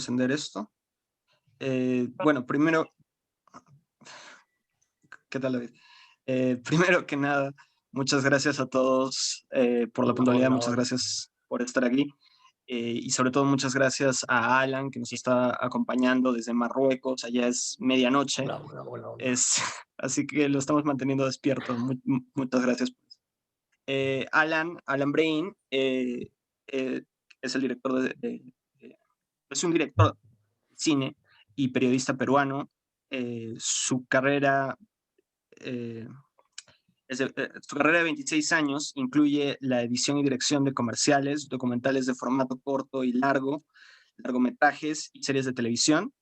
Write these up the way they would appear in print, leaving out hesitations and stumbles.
encender esto. Bueno, primero, ¿qué tal, David? Primero que nada, muchas gracias a todos por la puntualidad, muchas gracias por estar aquí. Y sobre todo muchas gracias a Alan, que nos está acompañando desde Marruecos. Allá es medianoche, Hola. así que lo estamos manteniendo despierto. Muchas gracias. Alan Brain es el director es un director de cine y periodista peruano. Su carrera su carrera de 26 años incluye la edición y dirección de comerciales, documentales de formato corto y largo, largometrajes y series de televisión.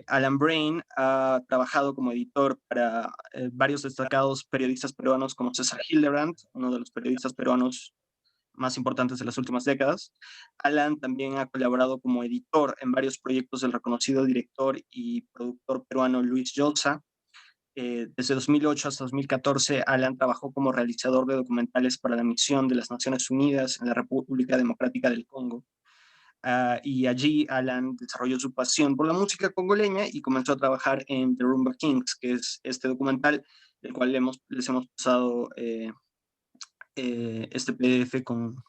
Alan Brain ha trabajado como editor para varios destacados periodistas peruanos como César Hildebrand, uno de los periodistas peruanos más importantes de las últimas décadas. Alan también ha colaborado como editor en varios proyectos del reconocido director y productor peruano Luis Llosa. Desde 2008 hasta 2014, Alan trabajó como realizador de documentales para la misión de las Naciones Unidas en la República Democrática del Congo. Y allí Alan desarrolló su pasión por la música congoleña y comenzó a trabajar en The Rumba Kings, que es este documental del cual les hemos pasado este PDF con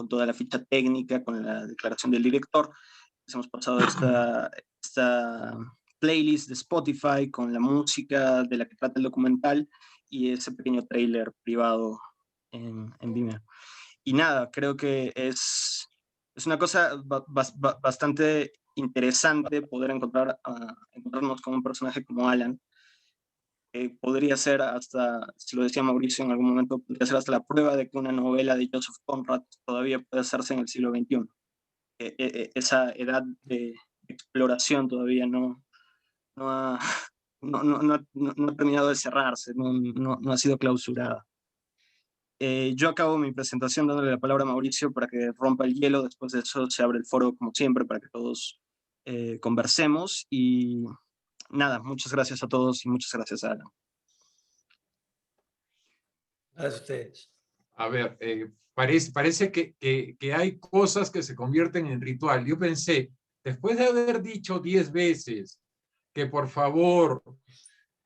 toda la ficha técnica, con la declaración del director. Les hemos pasado esta playlist de Spotify con la música de la que trata el documental y ese pequeño trailer privado en Vimeo. Y nada, creo que es una cosa bastante interesante poder encontrarnos con un personaje como Alan. Podría ser hasta, si lo decía Mauricio en algún momento, podría ser hasta la prueba de que una novela de Joseph Conrad todavía puede hacerse en el siglo XXI. Esa edad de exploración todavía no ha, no ha terminado de cerrarse, no ha sido clausurada. Yo acabo mi presentación dándole la palabra a Mauricio para que rompa el hielo. Después de eso se abre el foro como siempre para que todos conversemos. Y nada, muchas gracias a todos y muchas gracias a Alan. Gracias a ustedes. A ver, parece que hay cosas que se convierten en ritual. Yo pensé, después de haber dicho 10 veces que por favor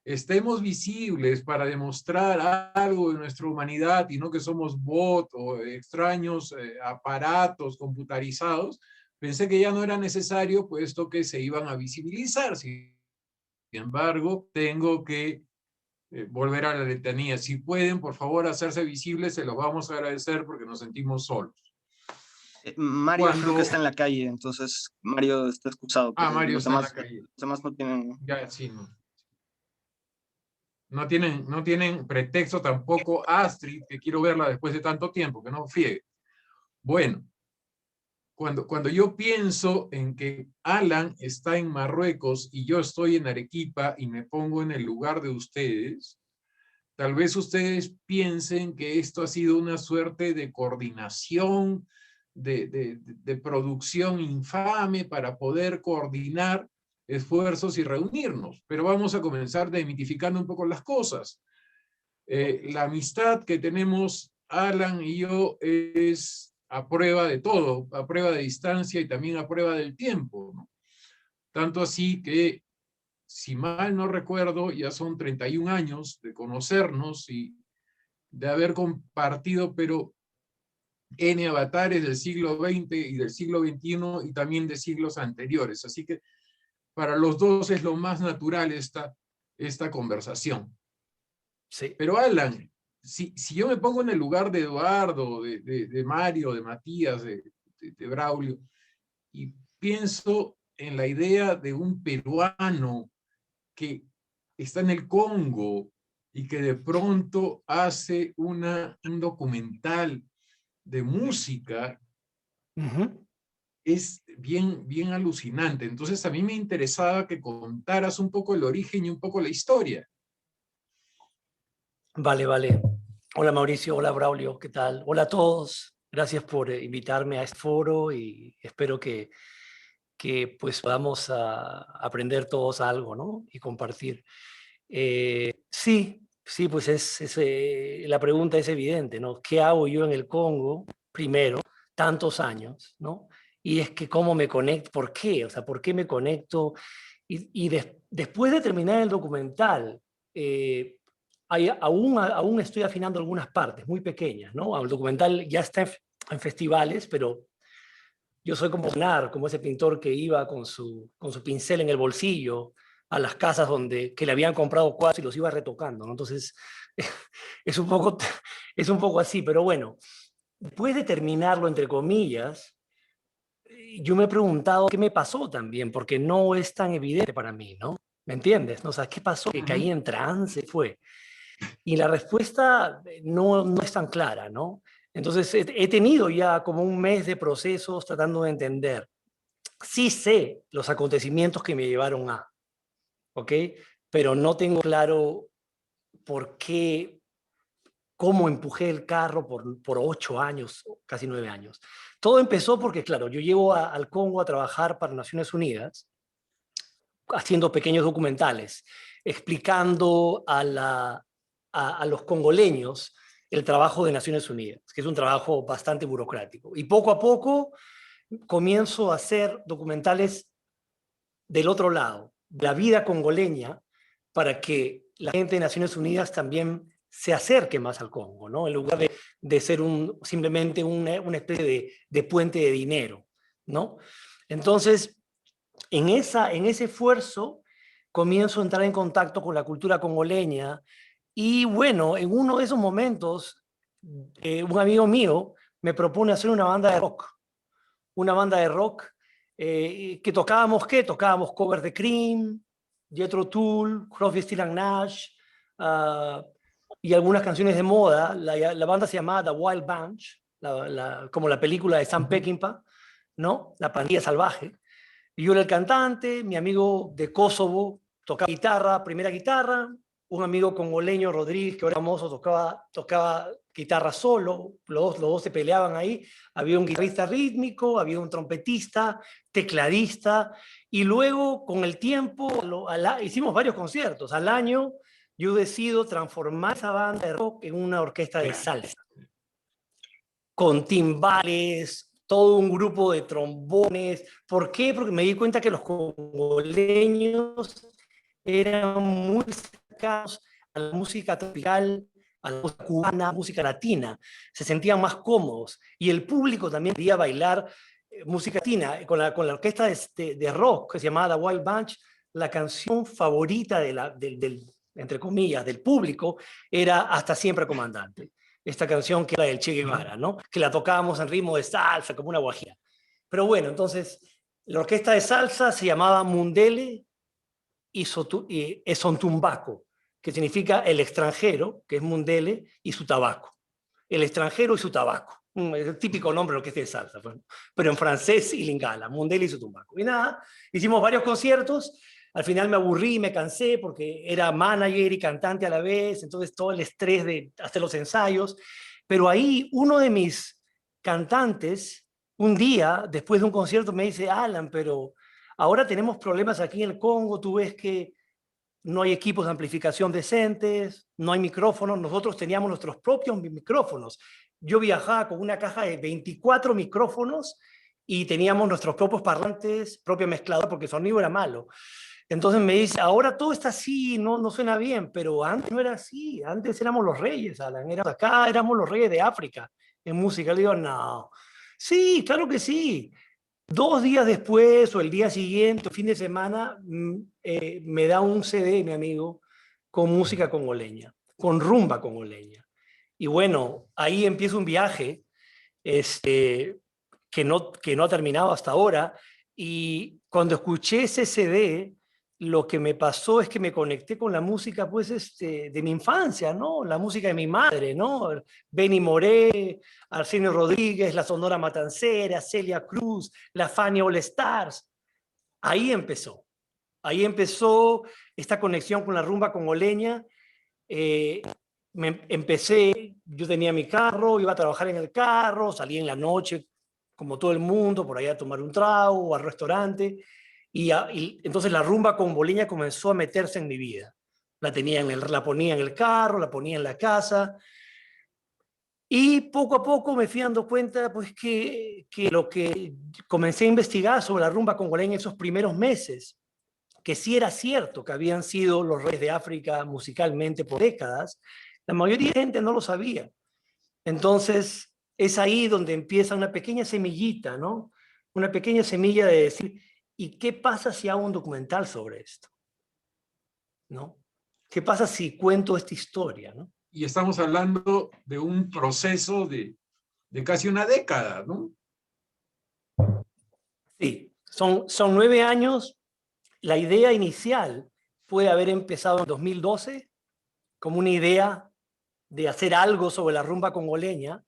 estemos visibles para demostrar algo de nuestra humanidad y no que somos bots o extraños aparatos computarizados, pensé que ya no era necesario puesto que se iban a visibilizar. Sin embargo, tengo que volver a la letanía. Si pueden, por favor, hacerse visibles, se los vamos a agradecer porque nos sentimos solos. Mario creo que está en la calle, entonces Mario está excusado. Mario está en la calle. Los demás no tienen... Ya, sí, no. No tienen pretexto tampoco Astrid, que quiero verla después de tanto tiempo, que no friegue. Bueno, cuando yo pienso en que Alan está en Marruecos y yo estoy en Arequipa y me pongo en el lugar de ustedes, tal vez ustedes piensen que esto ha sido una suerte de coordinación, de producción infame para poder coordinar esfuerzos y reunirnos. Pero vamos a comenzar demitificando un poco las cosas. La amistad que tenemos Alan y yo es a prueba de todo, a prueba de distancia y también a prueba del tiempo, ¿no? Tanto así que, si mal no recuerdo, ya son 31 años de conocernos y de haber compartido, pero N avatares del siglo XX y del siglo XXI y también de siglos anteriores. Así que para los dos es lo más natural esta conversación. Sí. Pero Alan, si yo me pongo en el lugar de Eduardo, de Mario, de Matías, de Braulio, y pienso en la idea de un peruano que está en el Congo y que de pronto hace un documental de música, es bien alucinante. Entonces a mí me interesaba que contaras un poco el origen y un poco la historia. Vale. Hola Mauricio, hola Braulio, ¿qué tal? Hola a todos, gracias por invitarme a este foro y espero que pues podamos aprender todos algo, ¿no? Y compartir. Sí, pues la pregunta es evidente, ¿no? ¿Qué hago yo en el Congo, primero, tantos años, ¿no? y es que cómo me conecto, ¿por qué? O sea, ¿por qué me conecto? Después de terminar el documental, aún estoy afinando algunas partes muy pequeñas, ¿no? El documental ya está en festivales, pero yo soy como ese pintor que iba con su pincel en el bolsillo a las casas que le habían comprado cuadros y los iba retocando, ¿no? Entonces, es es un poco así, pero bueno, después de terminarlo, entre comillas, yo me he preguntado qué me pasó también, porque no es tan evidente para mí, ¿no? ¿Me entiendes? ¿No? O sea, ¿qué pasó? Que caí en trance, fue. Y la respuesta no es tan clara, ¿no? Entonces, he tenido ya como un mes de procesos tratando de entender. Sí sé los acontecimientos que me llevaron a, ¿ok? Pero no tengo claro por qué, cómo empujé el carro por 8 años, casi 9 años. Todo empezó porque, claro, yo llego al Congo a trabajar para Naciones Unidas, haciendo pequeños documentales, explicando a los congoleños el trabajo de Naciones Unidas, que es un trabajo bastante burocrático. Y poco a poco comienzo a hacer documentales del otro lado, de la vida congoleña, para que la gente de Naciones Unidas también se acerque más al Congo, ¿no? En lugar de ser simplemente una especie de puente de dinero, ¿no? Entonces, en ese esfuerzo comienzo a entrar en contacto con la cultura congoleña y bueno, en uno de esos momentos, un amigo mío me propone hacer una banda de rock que tocábamos covers de Cream, Jethro Tull, Crosby, Stills and Nash, uh, y algunas canciones de moda. La banda se llamaba The Wild Bunch, como la película de Sam Peckinpah, ¿no? La pandilla salvaje. Y yo era el cantante, mi amigo de Kosovo tocaba guitarra, primera guitarra, un amigo congoleño, Rodríguez, que ahora famoso, tocaba guitarra solo, los dos se peleaban ahí, había un guitarrista rítmico, había un trompetista, tecladista, y luego con el tiempo hicimos varios conciertos. Al año yo decido transformar esa banda de rock en una orquesta de salsa, con timbales, todo un grupo de trombones. ¿Por qué? Porque me di cuenta que los congoleños eran muy cercanos a la música tropical, a la música cubana, música latina. Se sentían más cómodos. Y el público también quería bailar música latina. Con la orquesta de rock que se llamaba The Wild Bunch, la canción favorita entre comillas, del público era Hasta Siempre Comandante. Esta canción que era del Che Guevara, ¿no? Que la tocábamos en ritmo de salsa, como una guajira. Pero bueno, entonces, la orquesta de salsa se llamaba Mundele y Esontumbaco, que significa el extranjero, que es Mundele, y su tabaco. El extranjero y su tabaco. Es el típico nombre de orquesta de salsa, pero en francés y lingala, Mundele y su tumbaco. Y nada, hicimos varios conciertos. Al final me aburrí, me cansé porque era manager y cantante a la vez, entonces todo el estrés de hacer los ensayos. Pero ahí uno de mis cantantes, un día, después de un concierto, me dice, Alan, pero ahora tenemos problemas aquí en el Congo, tú ves que no hay equipos de amplificación decentes, no hay micrófonos, nosotros teníamos nuestros propios micrófonos. Yo viajaba con una caja de 24 micrófonos y teníamos nuestros propios parlantes, propia mezcladora, porque el sonido era malo. Entonces me dice, ahora todo está así, no suena bien, pero antes no era así, antes éramos los reyes, Alan, acá éramos los reyes de África en música. Le digo, no, sí, claro que sí. 2 días después o el día siguiente, fin de semana, me da un CD, mi amigo, con música congoleña, con rumba congoleña. Y bueno, ahí empieza un viaje que no ha terminado hasta ahora. Y cuando escuché ese CD, lo que me pasó es que me conecté con la música pues, de mi infancia, ¿no? La música de mi madre, ¿no? Benny Moré, Arsenio Rodríguez, la Sonora Matancera, Celia Cruz, la Fania All Stars. Ahí empezó esta conexión con la rumba congoleña. Yo tenía mi carro, iba a trabajar en el carro, salía en la noche, como todo el mundo, por ahí a tomar un trago o al restaurante. Y entonces la rumba congoleña comenzó a meterse en mi vida. La ponía en el carro, la ponía en la casa. Y poco a poco me fui dando cuenta pues, que lo que comencé a investigar sobre la rumba congoleña en esos primeros meses, que sí era cierto que habían sido los reyes de África musicalmente por décadas, la mayoría de gente no lo sabía. Entonces, es ahí donde empieza una pequeña semillita, ¿no? Una pequeña semilla de decir, ¿y qué pasa si hago un documental sobre esto? ¿No? ¿Qué pasa si cuento esta historia, ¿no? Y estamos hablando de un proceso de casi una década, ¿no? Sí, son 9 años. La idea inicial puede haber empezado en 2012 como una idea de hacer algo sobre la rumba congoleña,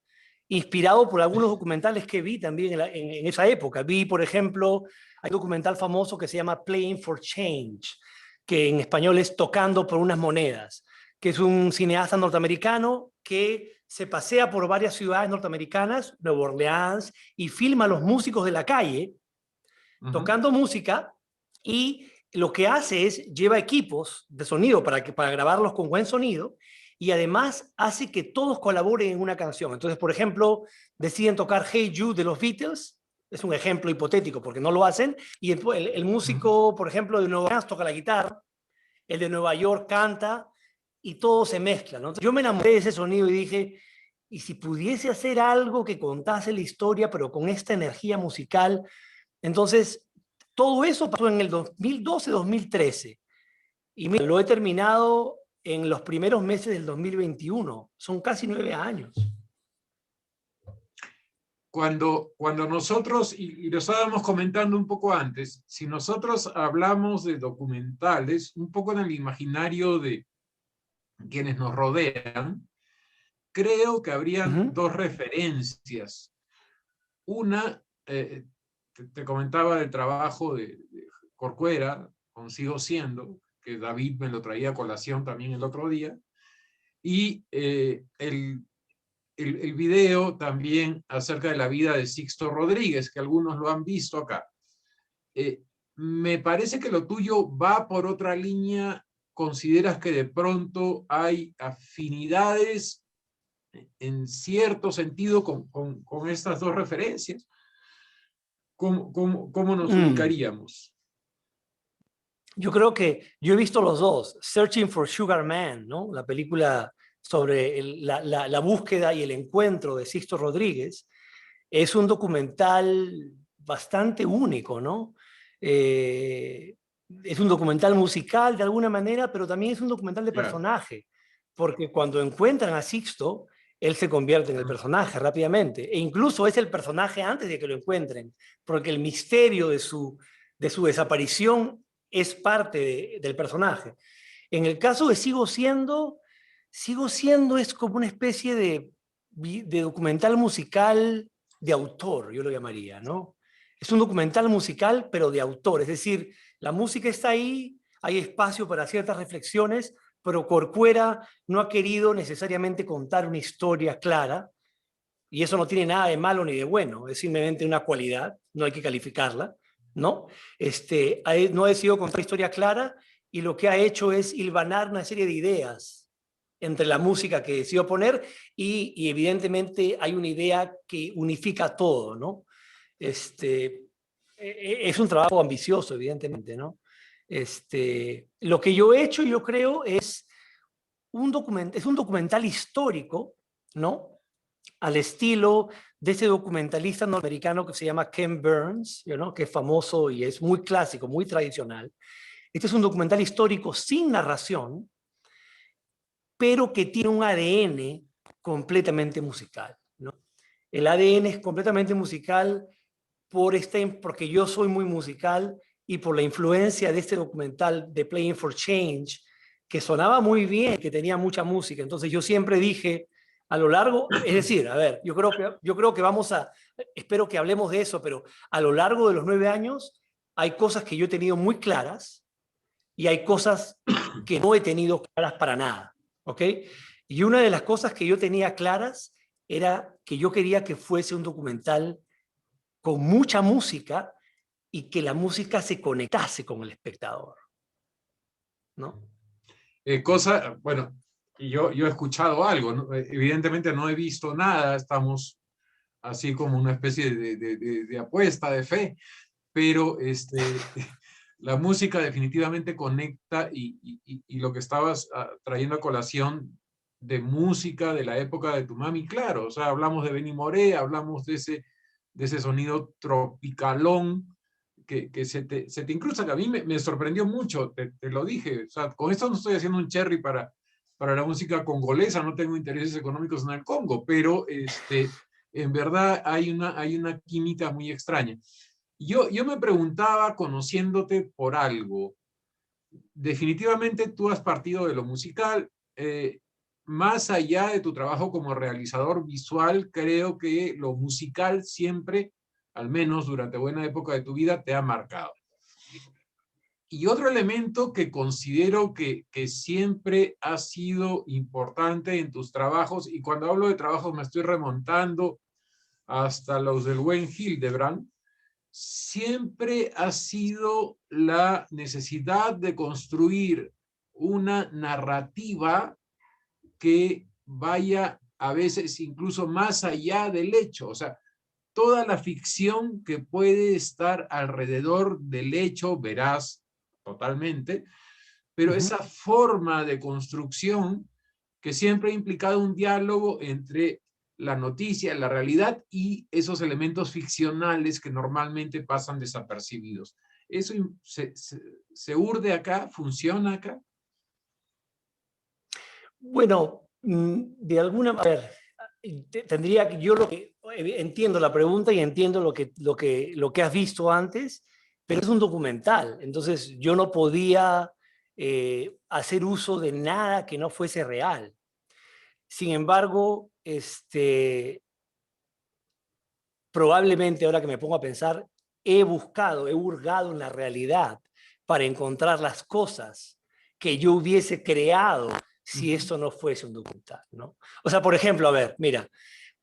inspirado por algunos documentales que vi también en esa época. Vi, por ejemplo, hay un documental famoso que se llama Playing for Change, que en español es Tocando por unas monedas, que es un cineasta norteamericano que se pasea por varias ciudades norteamericanas, Nueva Orleans, y filma a los músicos de la calle tocando música, y lo que hace es lleva equipos de sonido para grabarlos con buen sonido, y además hace que todos colaboren en una canción. Entonces, por ejemplo, deciden tocar Hey Jude de los Beatles, es un ejemplo hipotético porque no lo hacen, y el músico, por ejemplo, de Nueva Orleans toca la guitarra, el de Nueva York canta, y todo se mezcla, ¿no? Yo me enamoré de ese sonido y dije, ¿y si pudiese hacer algo que contase la historia, pero con esta energía musical? Entonces, todo eso pasó en el 2012-2013, y mira, lo he terminado en los primeros meses del 2021. Son casi 9 años. Cuando nosotros, y lo estábamos comentando un poco antes, si nosotros hablamos de documentales, un poco en el imaginario de quienes nos rodean, creo que habrían dos referencias. Una, te comentaba del trabajo de Corcuera, Sigo Siendo, que David me lo traía a colación también el otro día, y el video también acerca de la vida de Sixto Rodríguez, que algunos lo han visto acá. Me parece que lo tuyo va por otra línea. ¿Consideras que de pronto hay afinidades en cierto sentido con estas dos referencias? ¿Cómo nos ubicaríamos? Yo creo que yo he visto los dos. Searching for Sugar Man, ¿no? La película sobre la búsqueda y el encuentro de Sixto Rodríguez. Es un documental bastante único, ¿no? Es un documental musical de alguna manera, pero también es un documental de personaje, porque cuando encuentran a Sixto, él se convierte en el personaje rápidamente, e incluso es el personaje antes de que lo encuentren, porque el misterio de su desaparición es parte del personaje. En el caso de Sigo Siendo es como una especie de documental musical de autor, yo lo llamaría, ¿no? Es un documental musical, pero de autor, es decir, la música está ahí, hay espacio para ciertas reflexiones, pero Corcuera no ha querido necesariamente contar una historia clara, y eso no tiene nada de malo ni de bueno, es simplemente una cualidad, no hay que calificarla, ¿no? No ha decidido contar una historia clara, y lo que ha hecho es hilvanar una serie de ideas entre la música que decidió poner, y evidentemente hay una idea que unifica todo, ¿no? Es un trabajo ambicioso, evidentemente, ¿no? Lo que yo he hecho, yo creo, es un documental histórico, ¿no? Al estilo de ese documentalista norteamericano que se llama Ken Burns, ¿no? Que es famoso y es muy clásico, muy tradicional. Este es un documental histórico sin narración, pero que tiene un ADN completamente musical, ¿no? El ADN es completamente musical porque yo soy muy musical, y por la influencia de este documental de Playing for Change, que sonaba muy bien, que tenía mucha música. Entonces yo siempre dije, a lo largo, es decir, a ver, yo creo que espero que hablemos de eso, pero a lo largo de los 9 años hay cosas que yo he tenido muy claras y hay cosas que no he tenido claras para nada, ¿ok? Y una de las cosas que yo tenía claras era que yo quería que fuese un documental con mucha música y que la música se conectase con el espectador, ¿no? Bueno, Y yo he escuchado algo, ¿no? Evidentemente no he visto nada, estamos así como una especie de apuesta, de fe, pero la música definitivamente conecta y lo que estabas trayendo a colación de música de la época de tu mami, claro, o sea, hablamos de Benny Moré, hablamos de ese sonido tropicalón que se te incrusta, que a mí me sorprendió mucho, te lo dije, o sea, con esto no estoy haciendo un cherry para la música congolesa, no tengo intereses económicos en el Congo, pero en verdad hay una química muy extraña. Yo me preguntaba, conociéndote por algo, definitivamente tú has partido de lo musical, más allá de tu trabajo como realizador visual, creo que lo musical siempre, al menos durante buena época de tu vida, te ha marcado. Y otro elemento que considero que siempre ha sido importante en tus trabajos, y cuando hablo de trabajos me estoy remontando hasta los del buen Hildebrand, siempre ha sido la necesidad de construir una narrativa que vaya a veces incluso más allá del hecho. O sea, toda la ficción que puede estar alrededor del hecho, verás totalmente, pero esa forma de construcción que siempre ha implicado un diálogo entre la noticia, la realidad y esos elementos ficcionales que normalmente pasan desapercibidos. ¿Eso se urde acá? ¿Funciona acá? Bueno, de alguna manera, tendría que, yo lo que entiendo la pregunta y entiendo lo que has visto antes, pero es un documental, entonces yo no podía hacer uso de nada que no fuese real. Sin embargo, probablemente ahora que me pongo a pensar, he hurgado en la realidad para encontrar las cosas que yo hubiese creado si esto no fuese un documental, ¿no? O sea, por ejemplo, a ver, mira,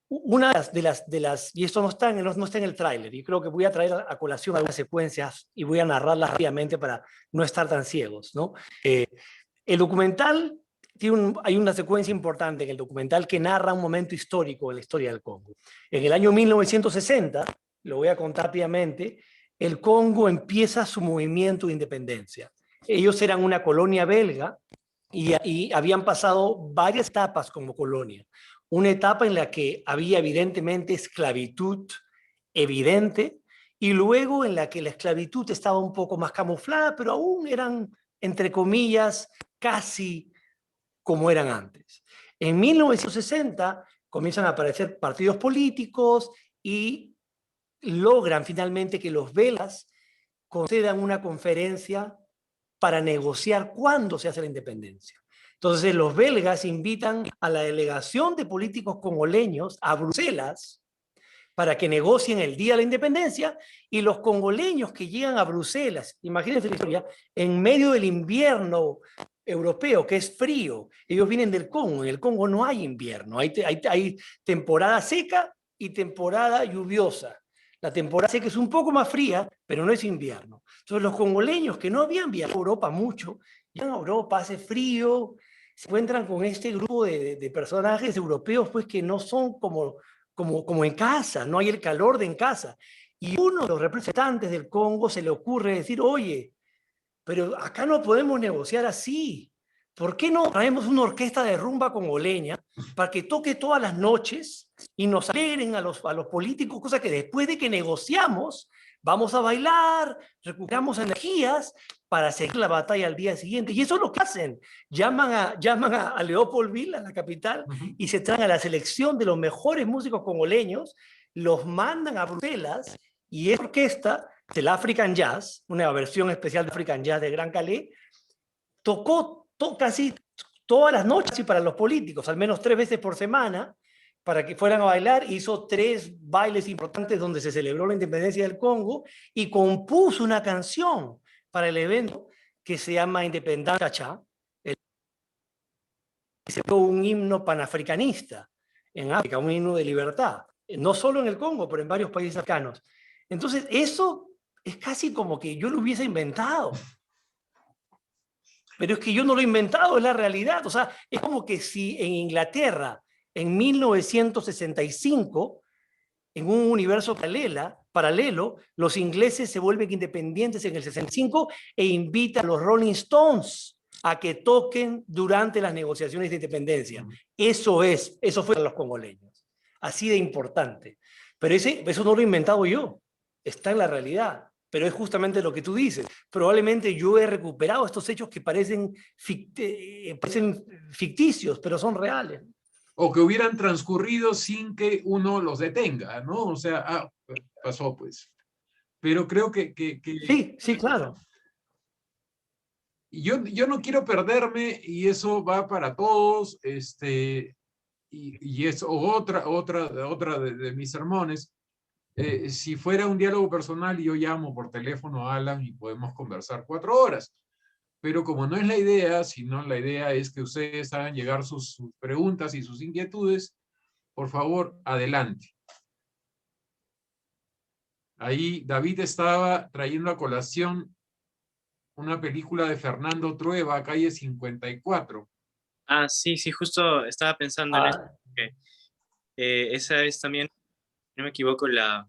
una de las y esto no está en el tráiler, y creo que voy a traer a colación algunas secuencias y voy a narrarlas rápidamente para no estar tan ciegos, ¿no? El documental, hay una secuencia importante en el documental que narra un momento histórico en la historia del Congo. En el año 1960, lo voy a contar rápidamente, el Congo empieza su movimiento de independencia. Ellos eran una colonia belga y habían pasado varias etapas como colonia. Una etapa en la que había evidentemente esclavitud evidente y luego en la que la esclavitud estaba un poco más camuflada, pero aún eran, entre comillas, casi como eran antes. En 1960 comienzan a aparecer partidos políticos y logran finalmente que los belgas concedan una conferencia para negociar cuándo se hace la independencia. Entonces los belgas invitan a la delegación de políticos congoleños a Bruselas para que negocien el día de la independencia, y los congoleños que llegan a Bruselas, imagínense la historia, en medio del invierno europeo, que es frío, ellos vienen del Congo, en el Congo no hay invierno, hay temporada seca y temporada lluviosa. La temporada seca es un poco más fría, pero no es invierno. Entonces los congoleños que no habían viajado a Europa mucho, llegan a Europa, hace frío, se encuentran con este grupo de personajes europeos pues que no son como en casa, no hay el calor de en casa. Y uno de los representantes del Congo se le ocurre decir, oye, pero acá no podemos negociar así. ¿Por qué no traemos una orquesta de rumba congoleña para que toque todas las noches y nos alegren a los políticos, cosa que después de que negociamos, vamos a bailar, recuperamos energías para seguir la batalla al día siguiente? Y eso es lo que hacen. Llaman a Leopoldville, a la capital, y se traen a la selección de los mejores músicos congoleños, los mandan a Bruselas, y esa orquesta del African Jazz, una versión especial de African Jazz de Gran Calais, tocó casi todas las noches y para los políticos, al menos 3 veces por semana, para que fueran a bailar. Hizo 3 bailes importantes donde se celebró la independencia del Congo y compuso una canción para el evento que se llama Independence Cha-Cha. Se fue un himno panafricanista en África, un himno de libertad, no solo en el Congo, pero en varios países africanos. Entonces, eso es casi como que yo lo hubiese inventado. Pero es que yo no lo he inventado, es la realidad. O sea, es como que si en Inglaterra, en 1965, en un universo paralelo, los ingleses se vuelven independientes en el 65 e invitan a los Rolling Stones a que toquen durante las negociaciones de independencia. Eso fue los congoleños. Así de importante. Pero eso no lo he inventado yo. Está en la realidad. Pero es justamente lo que tú dices. Probablemente yo he recuperado estos hechos que parecen ficticios, pero son reales. O que hubieran transcurrido sin que uno los detenga, ¿no? O sea, pasó pues. Pero creo que Sí, claro. Yo no quiero perderme, y eso va para todos, y es otra de mis sermones. Si fuera un diálogo personal, yo llamo por teléfono a Alan y podemos conversar 4 horas. Pero como no es la idea, sino la idea es que ustedes hagan llegar sus preguntas y sus inquietudes, por favor, adelante. Ahí David estaba trayendo a colación una película de Fernando Trueba, Calle 54. Ah, sí, justo estaba pensando en eso. Esa es también, si no me equivoco, la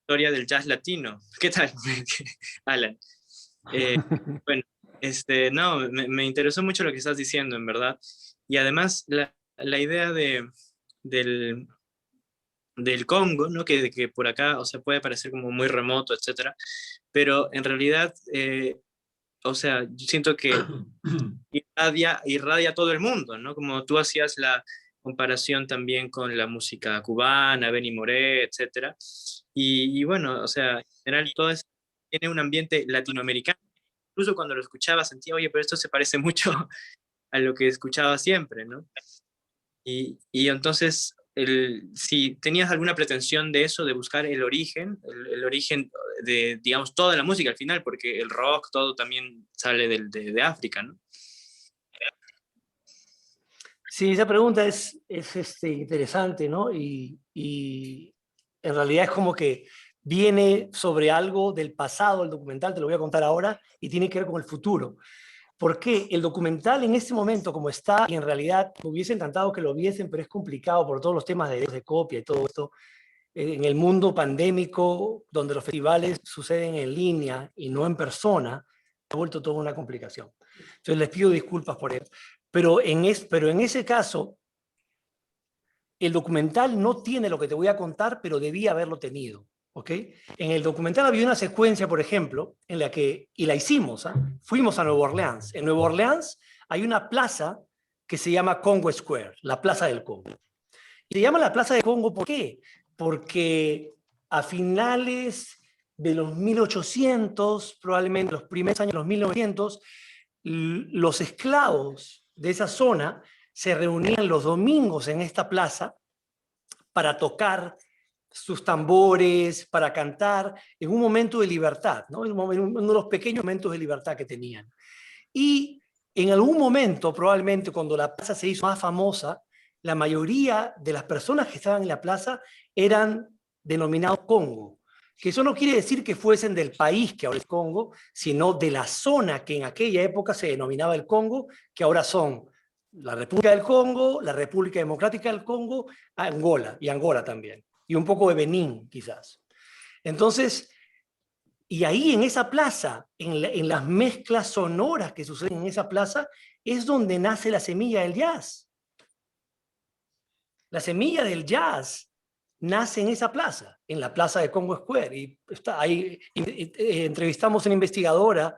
historia del jazz latino. ¿Qué tal, Alan? Bueno, no, me interesó mucho lo que estás diciendo, en verdad. Y además, la idea del Congo, ¿no? Que por acá, o sea, puede parecer como muy remoto, etcétera, pero en realidad, o sea, yo siento que irradia a todo el mundo, ¿no? Como tú hacías la comparación también con la música cubana, Benny Moré, etcétera. Y bueno, o sea, en general todo eso tiene un ambiente latinoamericano. Incluso cuando lo escuchaba sentía, oye, pero esto se parece mucho a lo que escuchaba siempre, ¿no? Y entonces, si tenías alguna pretensión de eso, de buscar el origen de, digamos, toda la música al final, porque el rock, todo también sale de África, ¿no? Sí, esa pregunta es interesante, ¿no? Y en realidad es como que viene sobre algo del pasado, el documental, te lo voy a contar ahora, y tiene que ver con el futuro. Porque el documental en este momento, como está, y en realidad me hubiese encantado que lo viesen, pero es complicado por todos los temas de derechos de copia y todo esto, en el mundo pandémico, donde los festivales suceden en línea y no en persona, ha vuelto toda una complicación. Entonces les pido disculpas por eso. Pero en ese caso, el documental no tiene lo que te voy a contar, pero debía haberlo tenido. ¿Ok? En el documental había una secuencia, por ejemplo, en la que, y la hicimos, fuimos a Nueva Orleans. En Nueva Orleans hay una plaza que se llama Congo Square, la Plaza del Congo. Y se llama la Plaza del Congo, ¿por qué? Porque a finales de los 1800, probablemente los primeros años de los 1900, los esclavos de esa zona se reunían los domingos en esta plaza para tocar sus tambores, para cantar, en un momento de libertad, ¿no? En uno de los pequeños momentos de libertad que tenían. Y en algún momento, probablemente cuando la plaza se hizo más famosa, la mayoría de las personas que estaban en la plaza eran denominados Congo, que eso no quiere decir que fuesen del país que ahora es Congo, sino de la zona que en aquella época se denominaba el Congo, que ahora son la República del Congo, la República Democrática del Congo, Angola, y Angola también, y un poco de Benín quizás. Entonces, y ahí en esa plaza, en las mezclas sonoras que suceden en esa plaza, es donde nace la semilla del jazz. La semilla del jazz nace en esa plaza, en la plaza de Congo Square. Y está ahí, entrevistamos a una investigadora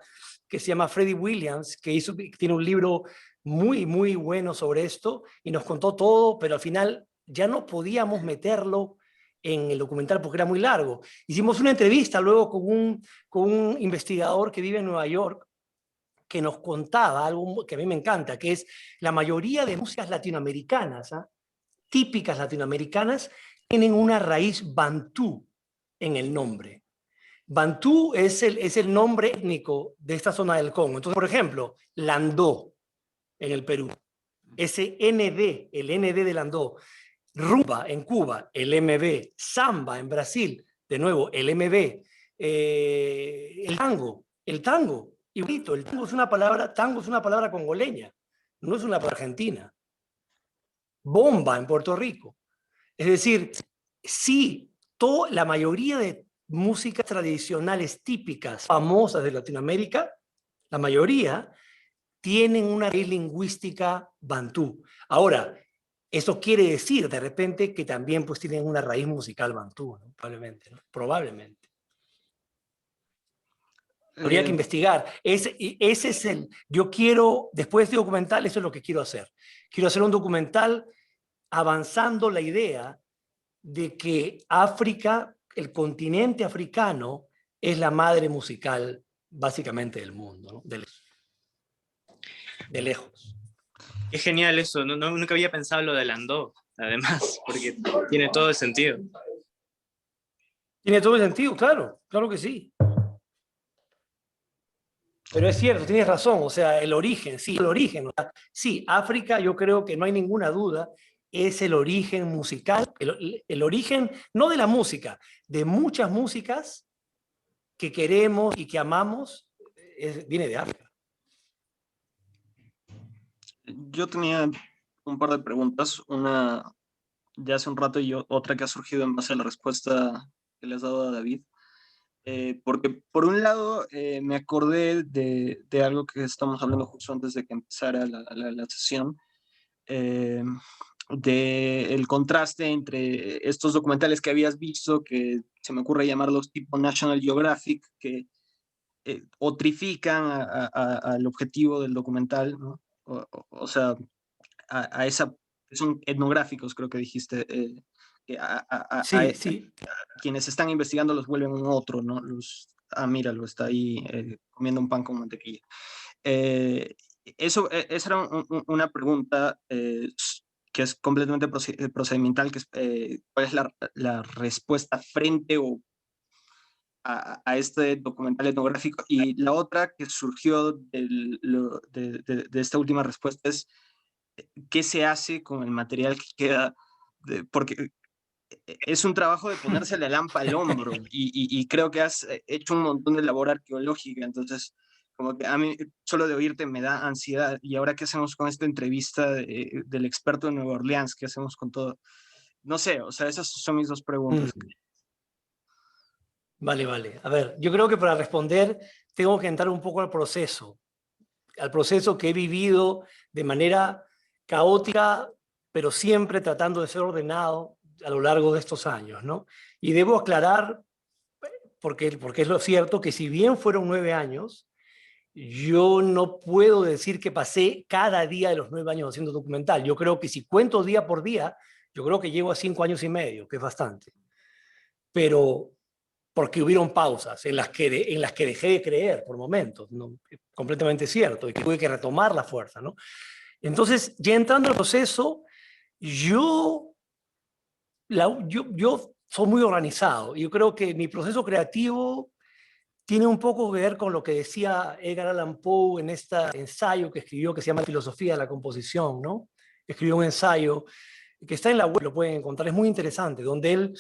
que se llama Freddie Williams, que tiene un libro muy, muy bueno sobre esto, y nos contó todo, pero al final ya no podíamos meterlo en el documental porque era muy largo. Hicimos una entrevista luego con un investigador que vive en Nueva York, que nos contaba algo que a mí me encanta, que es la mayoría de músicas latinoamericanas, típicas latinoamericanas, tienen una raíz bantú en el nombre. Bantú es el nombre étnico de esta zona del Congo. Entonces, por ejemplo, Landó en el Perú, ese ND, el ND de Landó. Rumba en Cuba, el MB. Samba en Brasil, de nuevo, el MB. El tango Igualito, el tango es una palabra congoleña, no es una palabra argentina. Bomba en Puerto Rico. Es decir, sí, la mayoría de músicas tradicionales típicas, famosas de Latinoamérica, la mayoría tienen una raíz lingüística bantú. Ahora, eso quiere decir de repente que también pues tienen una raíz musical bantú, ¿no? Probablemente, ¿no? Probablemente. Habría que investigar. Ese es yo quiero, después de este documental, eso es lo que quiero hacer. Quiero hacer un documental avanzando la idea de que África, el continente africano, es la madre musical básicamente del mundo, ¿no? De lejos. Es genial eso, nunca había pensado lo de Landó, además, porque tiene todo el sentido. Tiene todo el sentido, claro, claro que sí. Pero es cierto, tienes razón, o sea, el origen, sí, el origen. O sea, sí, África, yo creo que no hay ninguna duda, es el origen musical, el origen, no de la música, de muchas músicas que queremos y que amamos, viene de África. Yo tenía un par de preguntas, una de hace un rato y otra que ha surgido en base a la respuesta que le has dado a David. Porque por un lado me acordé de algo que estamos hablando justo antes de que empezara la sesión, del contraste entre estos documentales que habías visto, que se me ocurre llamarlos tipo National Geographic, que otrifican al objetivo del documental, ¿no? O sea, a esa, son etnográficos, creo que dijiste, que sí, sí. quienes están investigando los vuelven un otro, ¿no? Míralo, está ahí comiendo un pan con mantequilla. Esa era una pregunta que es completamente procedimental, que es cuál es la respuesta frente a este documental etnográfico. Y la otra que surgió de esta última respuesta es qué se hace con el material que queda, porque es un trabajo de ponerse la lámpara al hombro y creo que has hecho un montón de labor arqueológica, entonces como que a mí solo de oírte me da ansiedad. Y ahora, ¿qué hacemos con esta entrevista del experto de Nueva Orleans? ¿Qué hacemos con todo? No sé, o sea, esas son mis dos preguntas. Vale, vale. A ver, yo creo que para responder tengo que entrar un poco al proceso que he vivido de manera caótica, pero siempre tratando de ser ordenado a lo largo de estos años, ¿no? Y debo aclarar, porque es lo cierto, que si bien fueron 9 años, yo no puedo decir que pasé cada día de los 9 años haciendo documental. Yo creo que si cuento día por día, yo creo que llego a 5 años y medio, que es bastante. Pero porque hubieron pausas en las que dejé de creer por momentos, ¿no? Completamente cierto, y que tuve que retomar la fuerza, ¿no? Entonces, ya entrando al proceso, yo soy muy organizado, y yo creo que mi proceso creativo tiene un poco que ver con lo que decía Edgar Allan Poe en este ensayo que escribió, que se llama Filosofía de la Composición, ¿no? Escribió un ensayo que está en la web, lo pueden encontrar, es muy interesante, donde él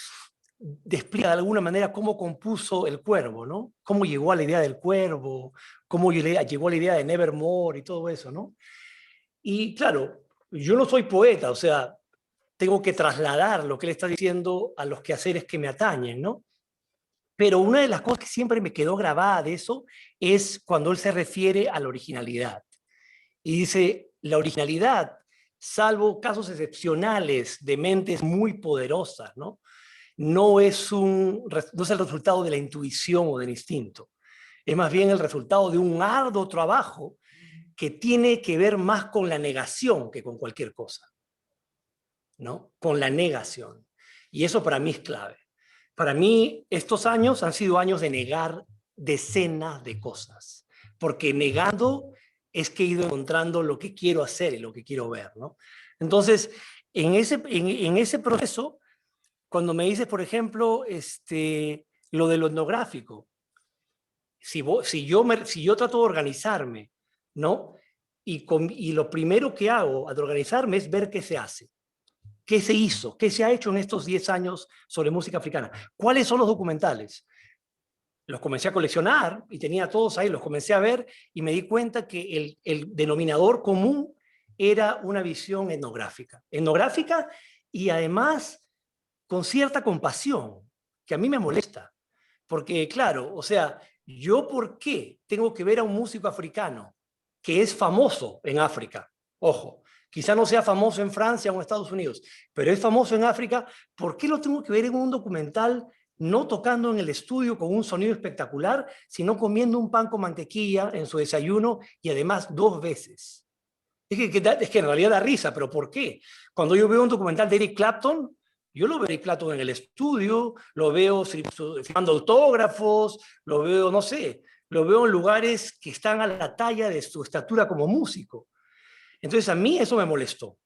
explica de alguna manera cómo compuso el cuervo, ¿no? Cómo llegó a la idea del cuervo, cómo llegó a la idea de Nevermore y todo eso, ¿no? Y claro, yo no soy poeta, o sea, tengo que trasladar lo que él está diciendo a los quehaceres que me atañen, ¿no? Pero una de las cosas que siempre me quedó grabada de eso es cuando él se refiere a la originalidad. Y dice, la originalidad, salvo casos excepcionales de mentes muy poderosas, ¿no? No es el resultado de la intuición o del instinto. Es más bien el resultado de un arduo trabajo que tiene que ver más con la negación que con cualquier cosa, ¿no? Con la negación. Y eso para mí es clave. Para mí, estos años han sido años de negar decenas de cosas, porque negando es que he ido encontrando lo que quiero hacer y lo que quiero ver, ¿no? Entonces, en ese proceso, cuando me dices, por ejemplo, lo de lo etnográfico, si yo trato de organizarme, ¿no? Y lo primero que hago al organizarme es ver qué se hace. ¿Qué se hizo? ¿Qué se ha hecho en estos 10 años sobre música africana? ¿Cuáles son los documentales? los comencé a coleccionar y tenía todos ahí, los comencé a ver y me di cuenta que el denominador común era una visión etnográfica y además con cierta compasión, que a mí me molesta. Porque claro, o sea, ¿yo por qué tengo que ver a un músico africano que es famoso en África? Ojo, quizá no sea famoso en Francia o en Estados Unidos, pero es famoso en África. ¿Por qué lo tengo que ver en un documental no tocando en el estudio con un sonido espectacular, sino comiendo un pan con mantequilla en su desayuno y además 2 veces? Es que en realidad da risa, pero ¿por qué? Cuando yo veo un documental de Eric Clapton, yo lo veo a Eric Clapton en el estudio, lo veo firmando autógrafos, lo veo, no sé, lo veo en lugares que están a la talla de su estatura como músico. Entonces a mí eso me molestó.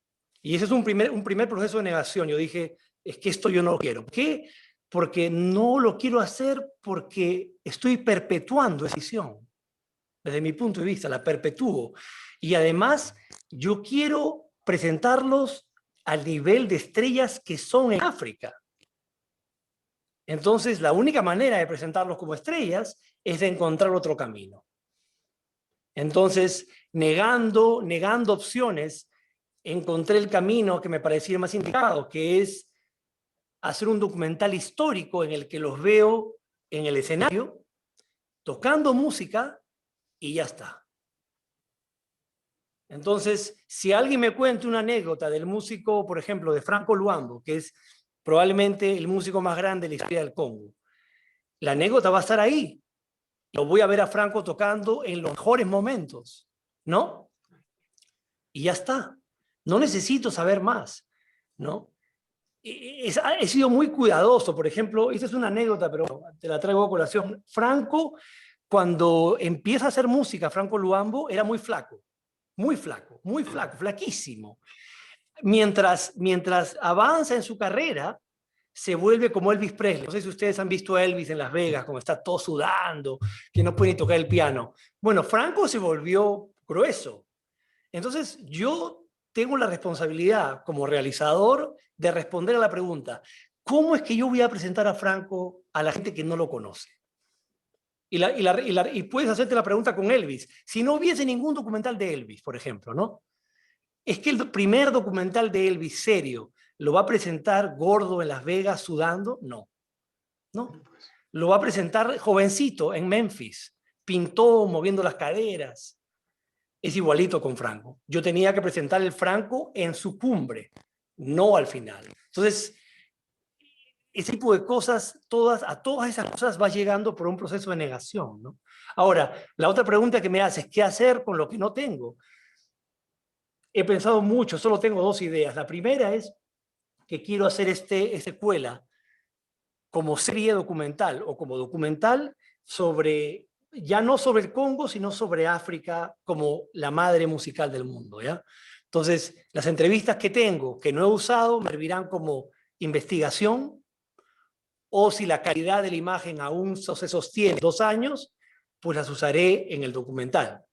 Y ese es un primer proceso de negación. Yo dije, es que esto yo no lo quiero. ¿Por qué? Porque no lo quiero hacer porque estoy perpetuando esa decisión. Desde mi punto de vista, la perpetúo. Y además, yo quiero presentarlos al nivel de estrellas que son en África. Entonces, la única manera de presentarlos como estrellas es de encontrar otro camino. Entonces, negando opciones, encontré el camino que me parecía más indicado, que es hacer un documental histórico en el que los veo en el escenario, tocando música y ya está. Entonces, si alguien me cuenta una anécdota del músico, por ejemplo, de Franco Luambo, que es probablemente el músico más grande de la historia del Congo, la anécdota va a estar ahí. Lo voy a ver a Franco tocando en los mejores momentos, ¿no? Y ya está. No necesito saber más, ¿no? He sido muy cuidadoso. Por ejemplo, esta es una anécdota, pero te la traigo a colación. Franco, cuando empieza a hacer música, Franco Luambo era muy flaco, flaquísimo. Mientras avanza en su carrera, se vuelve como Elvis Presley. No sé si ustedes han visto a Elvis en Las Vegas, como está todo sudando, que no puede ni tocar el piano. Bueno, Franco se volvió grueso. Entonces, yo tengo la responsabilidad como realizador de responder a la pregunta, ¿cómo es que yo voy a presentar a Franco a la gente que no lo conoce? Y puedes hacerte la pregunta con Elvis. Si no hubiese ningún documental de Elvis, por ejemplo, ¿no? Es que el primer documental de Elvis serio, ¿lo va a presentar gordo en Las Vegas sudando? No. No. Lo va a presentar jovencito en Memphis, pintó moviendo las caderas. Es igualito con Franco. Yo tenía que presentar el Franco en su cumbre, no al final. Entonces, ese tipo de cosas, a todas esas cosas vas llegando por un proceso de negación, ¿no? Ahora, la otra pregunta que me haces, ¿qué hacer con lo que no tengo? He pensado mucho, solo tengo 2 ideas. La primera es que quiero hacer esta secuela como serie documental o como documental sobre, ya no sobre el Congo, sino sobre África como la madre musical del mundo, ¿ya? Entonces, las entrevistas que tengo, que no he usado, me servirán como investigación, o si la calidad de la imagen aún se sostiene 2 años, pues las usaré en el documental.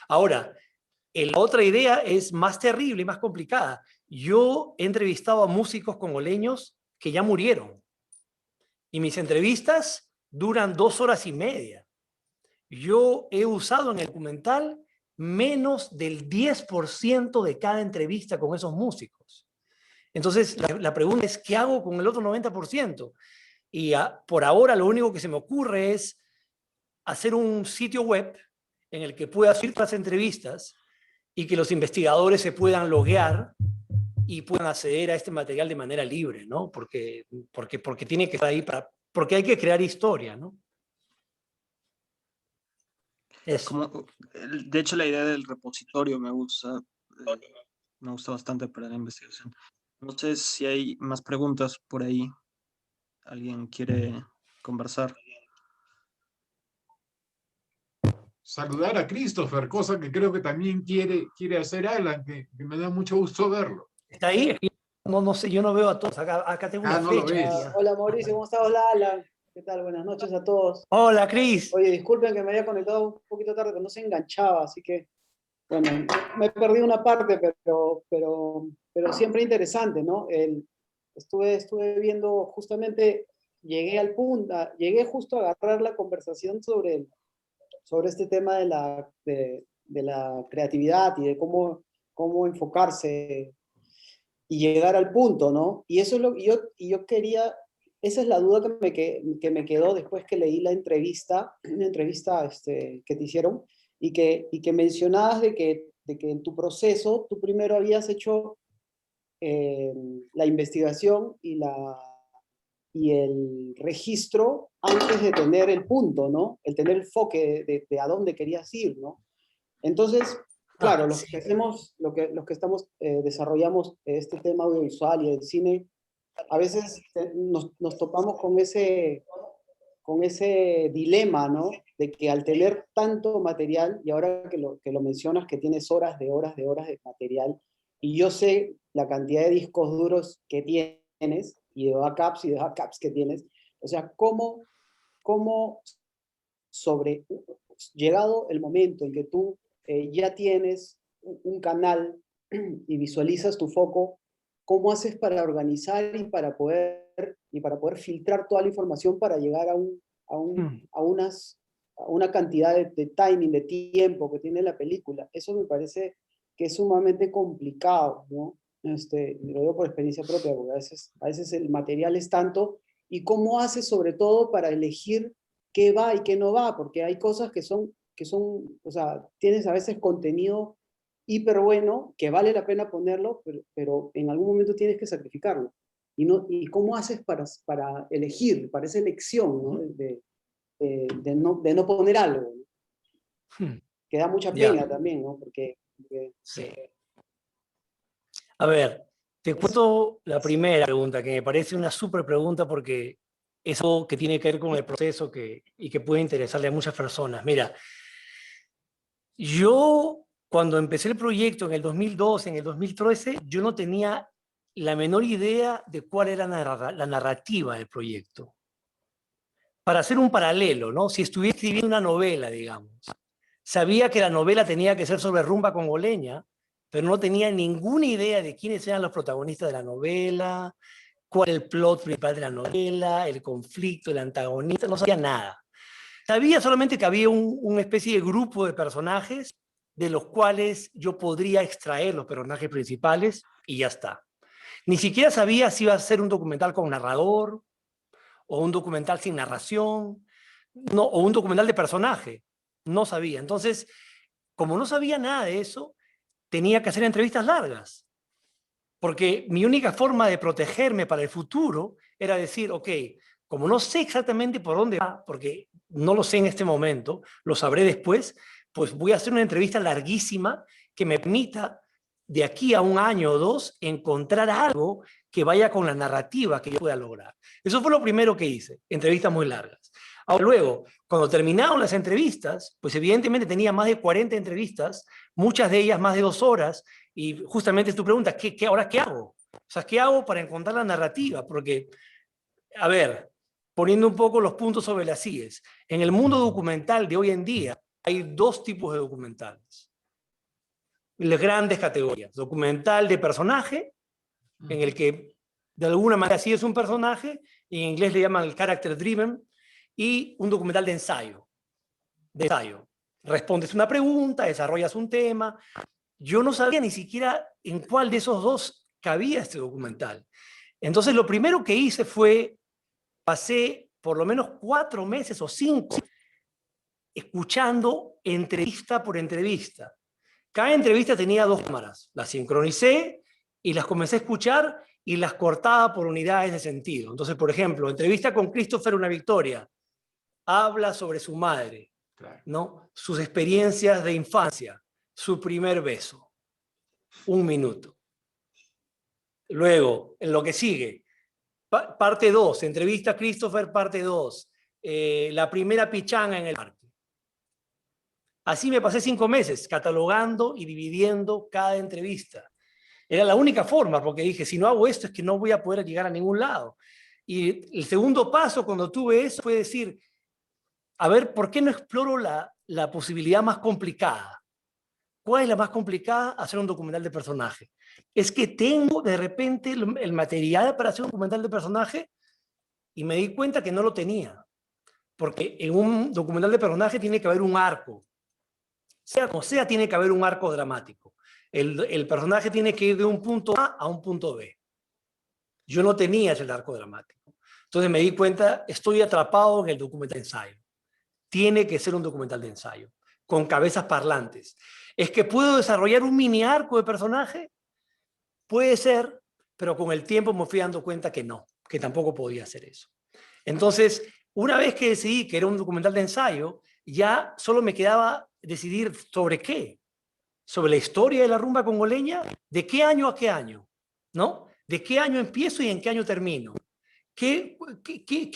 Ahora, la otra idea es más terrible y más complicada. Yo he entrevistado a músicos congoleños que ya murieron y mis entrevistas duran 2 horas y media. Yo he usado en el documental menos del 10% de cada entrevista con esos músicos. Entonces, la pregunta es, ¿qué hago con el otro 90%? Y por ahora lo único que se me ocurre es hacer un sitio web en el que pueda hacer las entrevistas y que los investigadores se puedan loguear y puedan acceder a este material de manera libre, ¿no? Porque tiene que estar ahí porque hay que crear historia, ¿no? Eso. De hecho, la idea del repositorio me gusta bastante para la investigación. No sé si hay más preguntas por ahí. ¿Alguien quiere conversar? Saludar a Christopher, cosa que creo que también quiere hacer Alan, que me da mucho gusto verlo. ¿Está ahí? No sé, yo no veo a todos. Acá tengo una no lo flecha. ves. Hola Mauricio, ¿cómo estás? Hola Alan. ¿Qué tal? Buenas noches a todos. Hola, Cris. Oye, disculpen que me haya conectado un poquito tarde, pero no se enganchaba, así que, bueno, me perdí una parte, pero siempre interesante, ¿no? Estuve viendo justamente llegué al punto, llegué justo a agarrar la conversación sobre este tema de la creatividad y de cómo enfocarse y llegar al punto, ¿no? Y eso es lo que yo quería, esa es la duda que me quedó después que leí la entrevista, una entrevista que te hicieron, y que mencionabas de que en tu proceso tú primero habías hecho la investigación y el registro antes de tener el punto, ¿no? El tener el foque de a dónde querías ir, ¿no? Entonces, claro, los que hacemos, los que estamos, desarrollamos este tema audiovisual y el cine, a veces nos topamos con ese dilema, ¿no? De que al tener tanto material, y ahora que lo mencionas, que tienes horas de material, y yo sé la cantidad de discos duros que tienes, y de backups que tienes, o sea, cómo llegado el momento en que tú ya tienes un canal y visualizas tu foco, ¿cómo haces para organizar y para poder filtrar toda la información para llegar a una cantidad de timing, de tiempo que tiene la película? Eso me parece que es sumamente complicado, ¿no? Lo digo por experiencia propia, porque a veces el material es tanto, y cómo haces sobre todo para elegir qué va y qué no va, porque hay cosas que son, o sea, tienes a veces contenido hiper bueno, que vale la pena ponerlo, pero en algún momento tienes que sacrificarlo. ¿Y cómo haces para elegir, para esa elección, ¿no? De no poner algo, ¿no? Que da mucha pena también, ¿no? Porque sí. A ver, te cuento la primera pregunta, que me parece una súper pregunta porque es algo que tiene que ver con el proceso y que puede interesarle a muchas personas. Mira, yo cuando empecé el proyecto en el 2012, en el 2013, yo no tenía la menor idea de cuál era la narrativa del proyecto. Para hacer un paralelo, ¿no? Si estuviera escribiendo una novela, digamos, sabía que la novela tenía que ser sobre rumba congoleña, pero no tenía ninguna idea de quiénes eran los protagonistas de la novela, cuál era el plot principal de la novela, el conflicto, el antagonista, no sabía nada. Sabía solamente que había una especie de grupo de personajes de los cuales yo podría extraer los personajes principales y ya está. Ni siquiera sabía si iba a ser un documental con narrador, o un documental sin narración, no, o un documental de personaje. No sabía. Entonces, como no sabía nada de eso, tenía que hacer entrevistas largas. Porque mi única forma de protegerme para el futuro era decir, ok, como no sé exactamente por dónde va, porque no lo sé en este momento, lo sabré después, pues voy a hacer una entrevista larguísima que me permita de aquí a un año o dos encontrar algo que vaya con la narrativa que yo pueda lograr. Eso fue lo primero que hice, entrevistas muy largas. Ahora, luego, cuando terminaron las entrevistas, pues evidentemente tenía más de 40 entrevistas, muchas de ellas más de 2 horas, y justamente tu pregunta, ¿ahora qué hago? O sea, ¿qué hago para encontrar la narrativa? Porque, a ver, poniendo un poco los puntos sobre las IES, en el mundo documental de hoy en día hay 2 tipos de documentales. Las grandes categorías. Documental de personaje, en el que de alguna manera sí es un personaje, y en inglés le llaman el character driven, y un documental de ensayo. Respondes una pregunta, desarrollas un tema. Yo no sabía ni siquiera en cuál de esos 2 cabía este documental. Entonces lo primero que hice fue, pasé por lo menos 4 meses o 5 escuchando entrevista por entrevista. Cada entrevista tenía 2 cámaras. Las sincronicé y las comencé a escuchar y las cortaba por unidades de sentido. Entonces, por ejemplo, entrevista con Christopher Una Victoria. Habla sobre su madre, ¿no? Sus experiencias de infancia, su primer beso. 1 minuto. Luego, en lo que sigue, parte 2, entrevista a Christopher, parte 2, la primera pichanga en el parque. Así me pasé 5 meses catalogando y dividiendo cada entrevista. Era la única forma, porque dije, si no hago esto es que no voy a poder llegar a ningún lado. Y el segundo paso cuando tuve eso fue decir, a ver, ¿por qué no exploro la posibilidad más complicada? ¿Cuál es la más complicada? Hacer un documental de personaje. Es que tengo de repente el material para hacer un documental de personaje, y me di cuenta que no lo tenía. Porque en un documental de personaje tiene que haber un arco. Sea como sea, tiene que haber un arco dramático. El personaje tiene que ir de un punto A a un punto B. Yo no tenía ese arco dramático. Entonces me di cuenta, estoy atrapado en el documental de ensayo. Tiene que ser un documental de ensayo, con cabezas parlantes. ¿Es que puedo desarrollar un mini arco de personaje? Puede ser, pero con el tiempo me fui dando cuenta que no, que tampoco podía hacer eso. Entonces, una vez que decidí que era un documental de ensayo, ya solo me quedaba decidir sobre qué. Sobre la historia de la rumba congoleña, de qué año a qué año, ¿no? ¿De qué año empiezo y en qué año termino? ¿Qué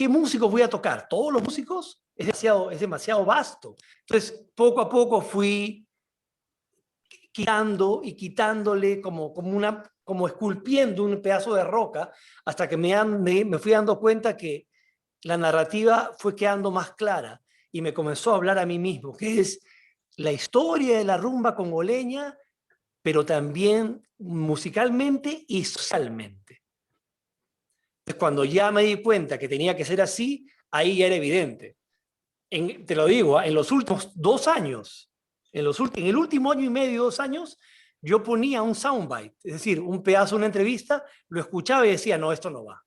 músicos voy a tocar? ¿Todos los músicos? Es demasiado vasto. Entonces, poco a poco fui quitando y quitándole como esculpiendo un pedazo de roca hasta que me fui dando cuenta que la narrativa fue quedando más clara y me comenzó a hablar a mí mismo, que es la historia de la rumba congoleña, pero también musicalmente y socialmente. Entonces, cuando ya me di cuenta que tenía que ser así, ahí ya era evidente. Te lo digo, en los últimos 2 años, en el último año y medio, 2 años, yo ponía un soundbite, es decir, un pedazo de una entrevista, lo escuchaba y decía, no, esto no va.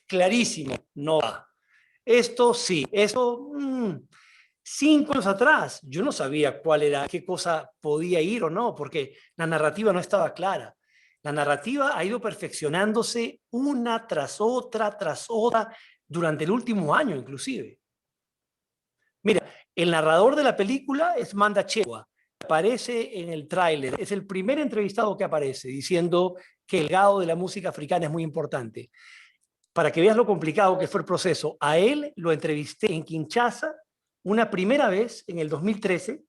Clarísimo, no va. Esto sí, esto 5 años atrás, yo no sabía qué cosa podía ir o no, porque la narrativa no estaba clara. La narrativa ha ido perfeccionándose una tras otra, durante el último año inclusive. Mira, el narrador de la película es Manda Chewa, aparece en el tráiler, es el primer entrevistado que aparece diciendo que el legado de la música africana es muy importante. Para que veas lo complicado que fue el proceso, a él lo entrevisté en Kinshasa una primera vez en el 2013,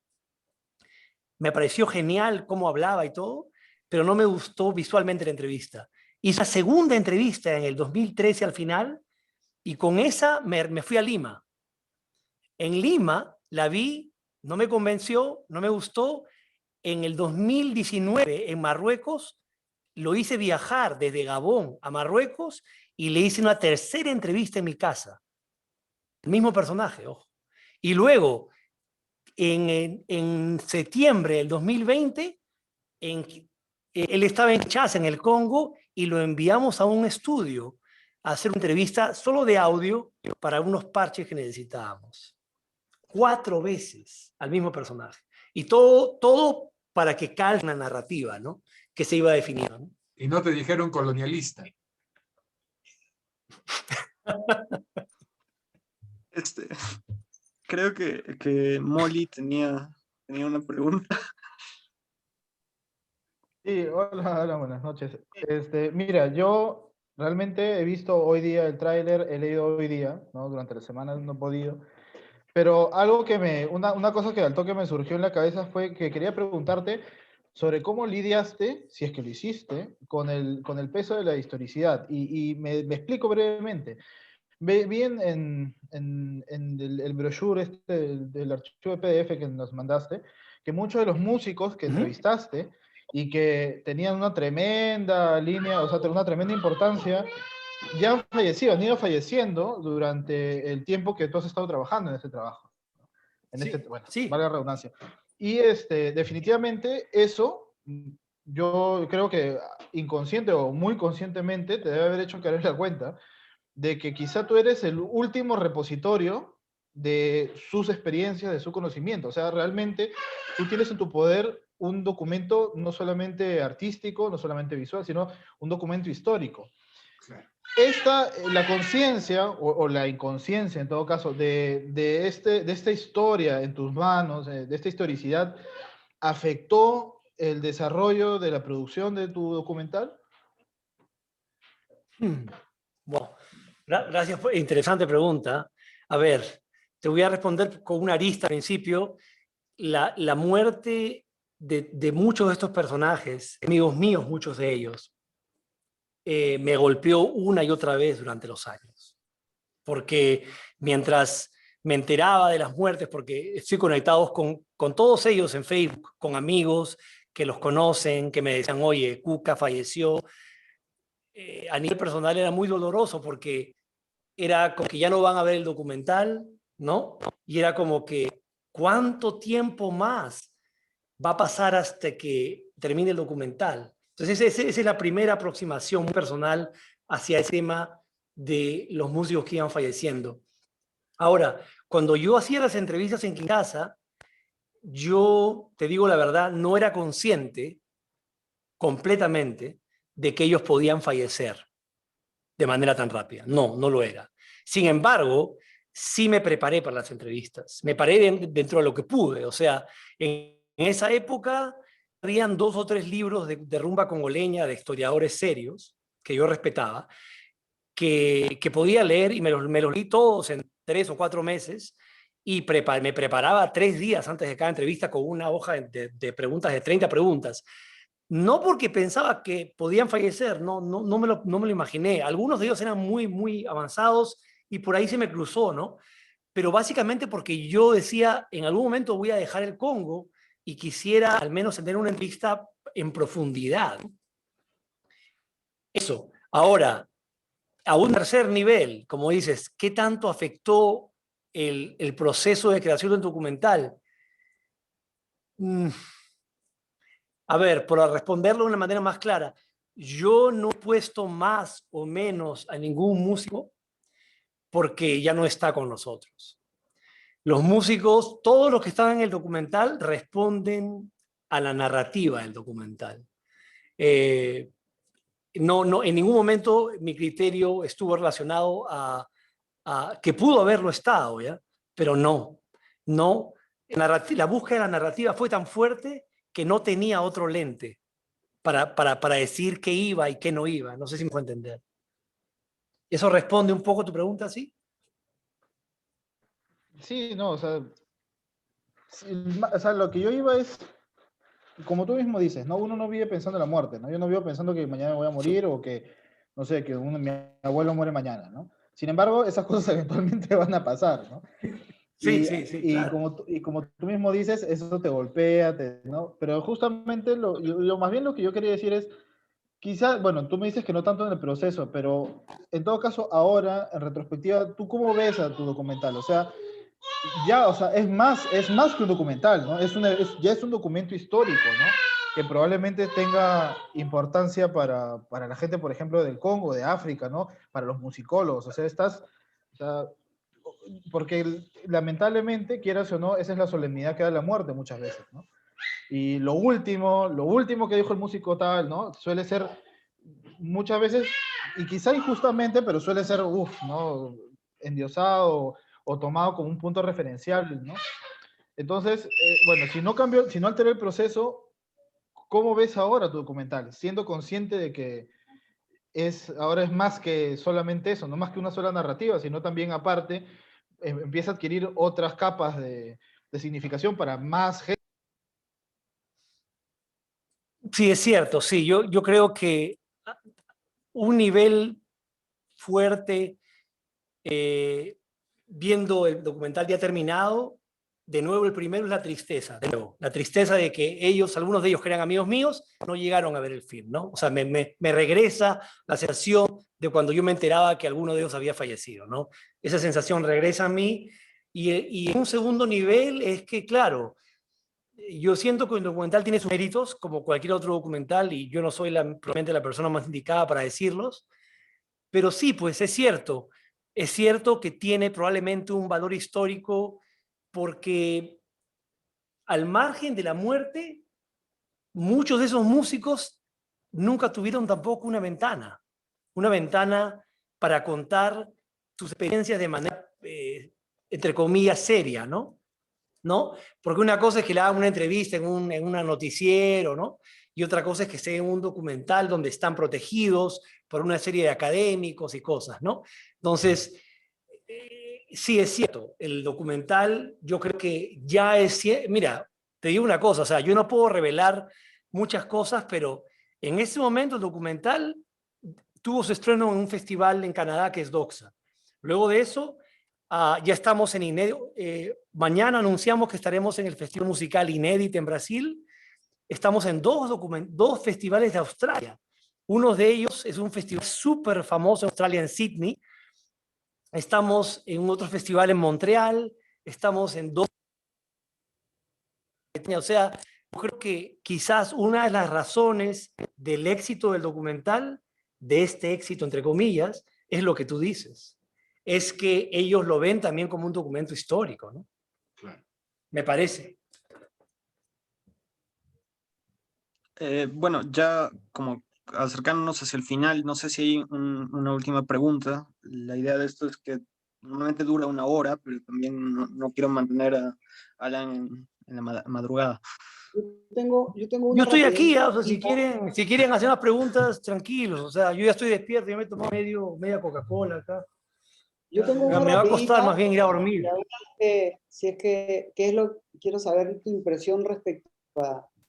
me pareció genial cómo hablaba y todo, pero no me gustó visualmente la entrevista. Hice la segunda entrevista en el 2013 al final y con esa me fui a Lima. En Lima la vi, no me convenció, no me gustó. En el 2019 en Marruecos lo hice viajar desde Gabón a Marruecos y le hice una tercera entrevista en mi casa. El mismo personaje, ojo. Y luego, en septiembre del 2020, él estaba en Kinshasa, en el Congo, y lo enviamos a un estudio a hacer una entrevista solo de audio para unos parches que necesitábamos. 4 veces al mismo personaje. Y todo para que calme la narrativa, ¿no? Que se iba definiendo, ¿no? Y no te dijeron colonialista. Creo que Molly tenía una pregunta. Sí, hola, buenas noches. Mira, yo realmente he visto hoy día el tráiler, he leído hoy día, ¿no? Durante la semana no he podido, pero algo una cosa que al toque me surgió en la cabeza fue que quería preguntarte sobre cómo lidiaste, si es que lo hiciste, con el peso de la historicidad. Y me explico brevemente. Vi en el brochure del archivo de PDF que nos mandaste, que muchos de los músicos que entrevistaste y que tenían una tremenda línea, o sea, una tremenda importancia, ya han fallecido, han ido falleciendo durante el tiempo que tú has estado trabajando en ese trabajo. Bueno, sí. Valga la redundancia. Y definitivamente eso, yo creo que inconsciente o muy conscientemente te debe haber hecho caer la cuenta de que quizá tú eres el último repositorio de sus experiencias, de su conocimiento. O sea, realmente tú tienes en tu poder un documento no solamente artístico, no solamente visual, sino un documento histórico. Claro. La conciencia, o la inconsciencia en todo caso, de esta historia en tus manos, de esta historicidad, ¿afectó el desarrollo de la producción de tu documental? Bueno, gracias, interesante pregunta. A ver, te voy a responder con una arista al principio. La muerte de muchos de estos personajes, amigos míos, muchos de ellos, me golpeó una y otra vez durante los años. Porque mientras me enteraba de las muertes, porque estoy conectado con todos ellos en Facebook, con amigos que los conocen, que me decían, oye, Cuca falleció. A nivel personal era muy doloroso porque era como que ya no van a ver el documental, ¿no? Y era como que, ¿cuánto tiempo más va a pasar hasta que termine el documental? Entonces, esa es la primera aproximación muy personal hacia el tema de los músicos que iban falleciendo. Ahora, cuando yo hacía las entrevistas en casa, yo, te digo la verdad, no era consciente completamente de que ellos podían fallecer de manera tan rápida. No, no lo era. Sin embargo, sí me preparé para las entrevistas. Me paré dentro de lo que pude. O sea, en esa época habían 2 o 3 libros de rumba congoleña de historiadores serios que yo respetaba, que podía leer y me los leí todos en 3 o 4 meses y me preparaba 3 días antes de cada entrevista con una hoja de preguntas, de 30 preguntas. No porque pensaba que podían fallecer, no me lo imaginé. Algunos de ellos eran muy, muy avanzados y por ahí se me cruzó, ¿no? Pero básicamente porque yo decía, en algún momento voy a dejar el Congo y quisiera al menos tener una entrevista en profundidad. Eso. Ahora, a un tercer nivel, como dices, ¿qué tanto afectó el proceso de creación del documental? A ver, para responderlo de una manera más clara, yo no he puesto más o menos a ningún músico porque ya no está con nosotros. Los músicos, todos los que están en el documental, responden a la narrativa del documental. No, en ningún momento mi criterio estuvo relacionado a que pudo haberlo estado, ¿ya? Pero no. La búsqueda de la narrativa fue tan fuerte que no tenía otro lente para decir qué iba y qué no iba. No sé si me puedo entender. ¿Eso responde un poco a tu pregunta, sí? Sí, no, o sea, lo que yo iba es, como tú mismo dices, ¿no? Uno no vive pensando en la muerte, ¿no? Yo no vivo pensando que mañana voy a morir o que, no sé, que mi abuelo muere mañana, ¿no? Sin embargo, esas cosas eventualmente van a pasar, ¿no? Sí, claro. Como tú mismo dices, eso te golpea, ¿no? Pero justamente más bien lo que yo quería decir es, quizá, bueno, tú me dices que no tanto en el proceso, pero en todo caso, ahora, en retrospectiva, ¿tú cómo ves a tu documental? O sea, ya, o sea, es más que un documental, ¿no? Ya es un documento histórico, ¿no? Que probablemente tenga importancia para la gente, por ejemplo, del Congo, de África, ¿no? Para los musicólogos, o sea, porque lamentablemente, quieras o no, esa es la solemnidad que da la muerte muchas veces, ¿no? Y lo último que dijo el músico tal, ¿no? Suele ser muchas veces, y quizá injustamente, pero suele ser, ¿no? Endiosado o tomado como un punto referencial, ¿no? Entonces, bueno, si no alteré el proceso, ¿cómo ves ahora tu documental? Siendo consciente de que ahora es más que solamente eso, no más que una sola narrativa, sino también aparte empieza a adquirir otras capas de significación para más gente. Sí, es cierto, sí. Yo creo que un nivel fuerte, viendo el documental ya terminado, de nuevo el primero es la tristeza, de nuevo, la tristeza de que ellos, algunos de ellos que eran amigos míos, no llegaron a ver el film, ¿no? O sea, me regresa la sensación de cuando yo me enteraba que alguno de ellos había fallecido, ¿no? Esa sensación regresa a mí y en un segundo nivel es que, claro, yo siento que el documental tiene sus méritos, como cualquier otro documental, y yo no soy probablemente la persona más indicada para decirlos, pero sí, pues es cierto que tiene probablemente un valor histórico porque al margen de la muerte, muchos de esos músicos nunca tuvieron tampoco una ventana para contar sus experiencias de manera, entre comillas, seria, ¿no? Porque una cosa es que le hagan una entrevista en un noticiero, ¿no? Y otra cosa es que esté en un documental donde están protegidos por una serie de académicos y cosas, ¿no? Entonces, sí es cierto, el documental yo creo que ya es, mira, te digo una cosa, o sea, yo no puedo revelar muchas cosas, pero en ese momento el documental tuvo su estreno en un festival en Canadá que es Doxa. Luego de eso, ya estamos en Inédito. Mañana anunciamos que estaremos en el Festival Musical Inédit en Brasil. Estamos en dos festivales de Australia. Uno de ellos es un festival súper famoso en Australia, en Sydney, estamos en otro festival en Montreal, estamos en 2... O sea, yo creo que quizás una de las razones del éxito del documental, de este éxito entre comillas, es lo que tú dices. Es que ellos lo ven también como un documento histórico, ¿no? Claro. Me parece. Bueno, ya como acercándonos hacia el final, no sé si hay una última pregunta. La idea de esto es que normalmente dura 1 hora, pero también no quiero mantener a Alan en la madrugada. Yo tengo Yo una estoy aquí, rapidez. o sea, si quieren hacer unas preguntas, tranquilos. O sea, yo ya estoy despierto, yo me tomo media Coca-Cola acá. Yo tengo una Me va a costar rapidita, más bien ir a dormir. si es que, ¿qué es lo quiero saber tu impresión respecto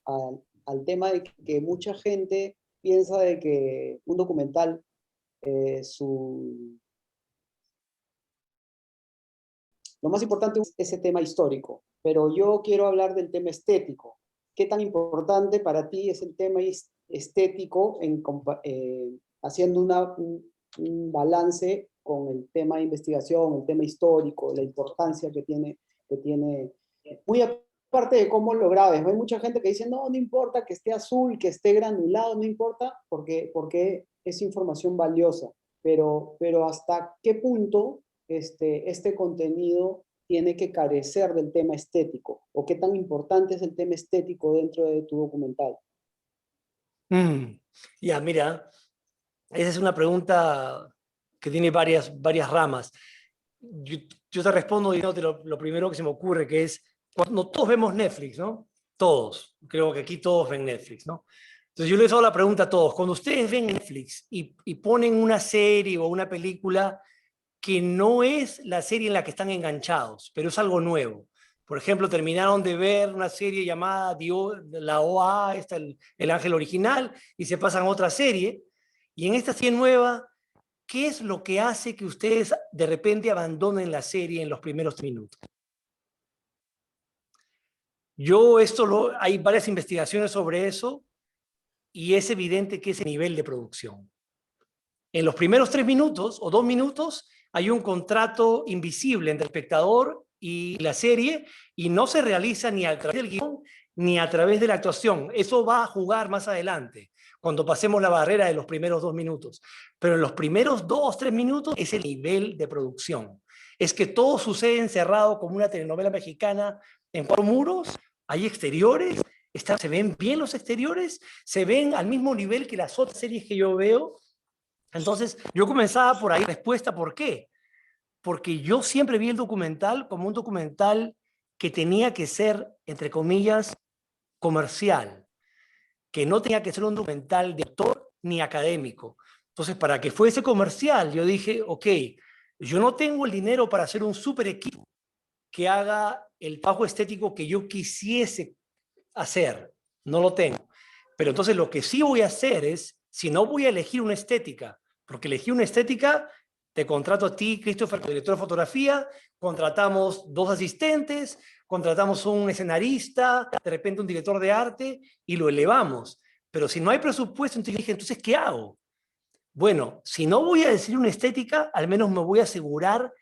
al tema de que mucha gente piensa de que un documental, lo más importante es ese tema histórico, pero yo quiero hablar del tema estético. ¿Qué tan importante para ti es el tema estético haciendo un balance con el tema de investigación, el tema histórico, la importancia que tiene muy aparte de cómo lo grabes? Hay mucha gente que dice, no importa que esté azul, que esté granulado, no importa, porque es información valiosa, pero ¿hasta qué punto este contenido tiene que carecer del tema estético? ¿O qué tan importante es el tema estético dentro de tu documental? Ya, mira, esa es una pregunta que tiene varias ramas. Yo te respondo diciendo lo primero que se me ocurre, que es, cuando todos vemos Netflix, ¿no? Todos, creo que aquí todos ven Netflix, ¿no? Entonces yo les hago la pregunta a todos, cuando ustedes ven Netflix y ponen una serie o una película que no es la serie en la que están enganchados, pero es algo nuevo. Por ejemplo, terminaron de ver una serie llamada la OA, el Ángel Original, y se pasan a otra serie. Y en esta serie nueva, ¿qué es lo que hace que ustedes de repente abandonen la serie en los primeros minutos? Hay varias investigaciones sobre eso y es evidente que es el nivel de producción. En los primeros 3 minutos o 2 minutos hay un contrato invisible entre el espectador y la serie y no se realiza ni a través del guión ni a través de la actuación. Eso va a jugar más adelante, cuando pasemos la barrera de los primeros 2 minutos. Pero en los primeros 2, 3 minutos es el nivel de producción. Es que todo sucede encerrado como una telenovela mexicana en 4 muros, hay exteriores, se ven bien los exteriores, se ven al mismo nivel que las otras series que yo veo. Entonces, yo comenzaba por ahí. Respuesta, ¿por qué? Porque yo siempre vi el documental como un documental que tenía que ser, entre comillas, comercial, que no tenía que ser un documental de autor ni académico. Entonces, para que fuese comercial, yo dije, ok, yo no tengo el dinero para hacer un super equipo que haga el trabajo estético que yo quisiese hacer, no lo tengo. Pero entonces lo que sí voy a hacer es, si no voy a elegir una estética, porque elegí una estética, te contrato a ti, Christopher, como director de fotografía, contratamos 2 asistentes, contratamos un escenarista, de repente un director de arte, y lo elevamos. Pero si no hay presupuesto, entonces ¿qué hago? Bueno, si no voy a decir una estética, al menos me voy a asegurar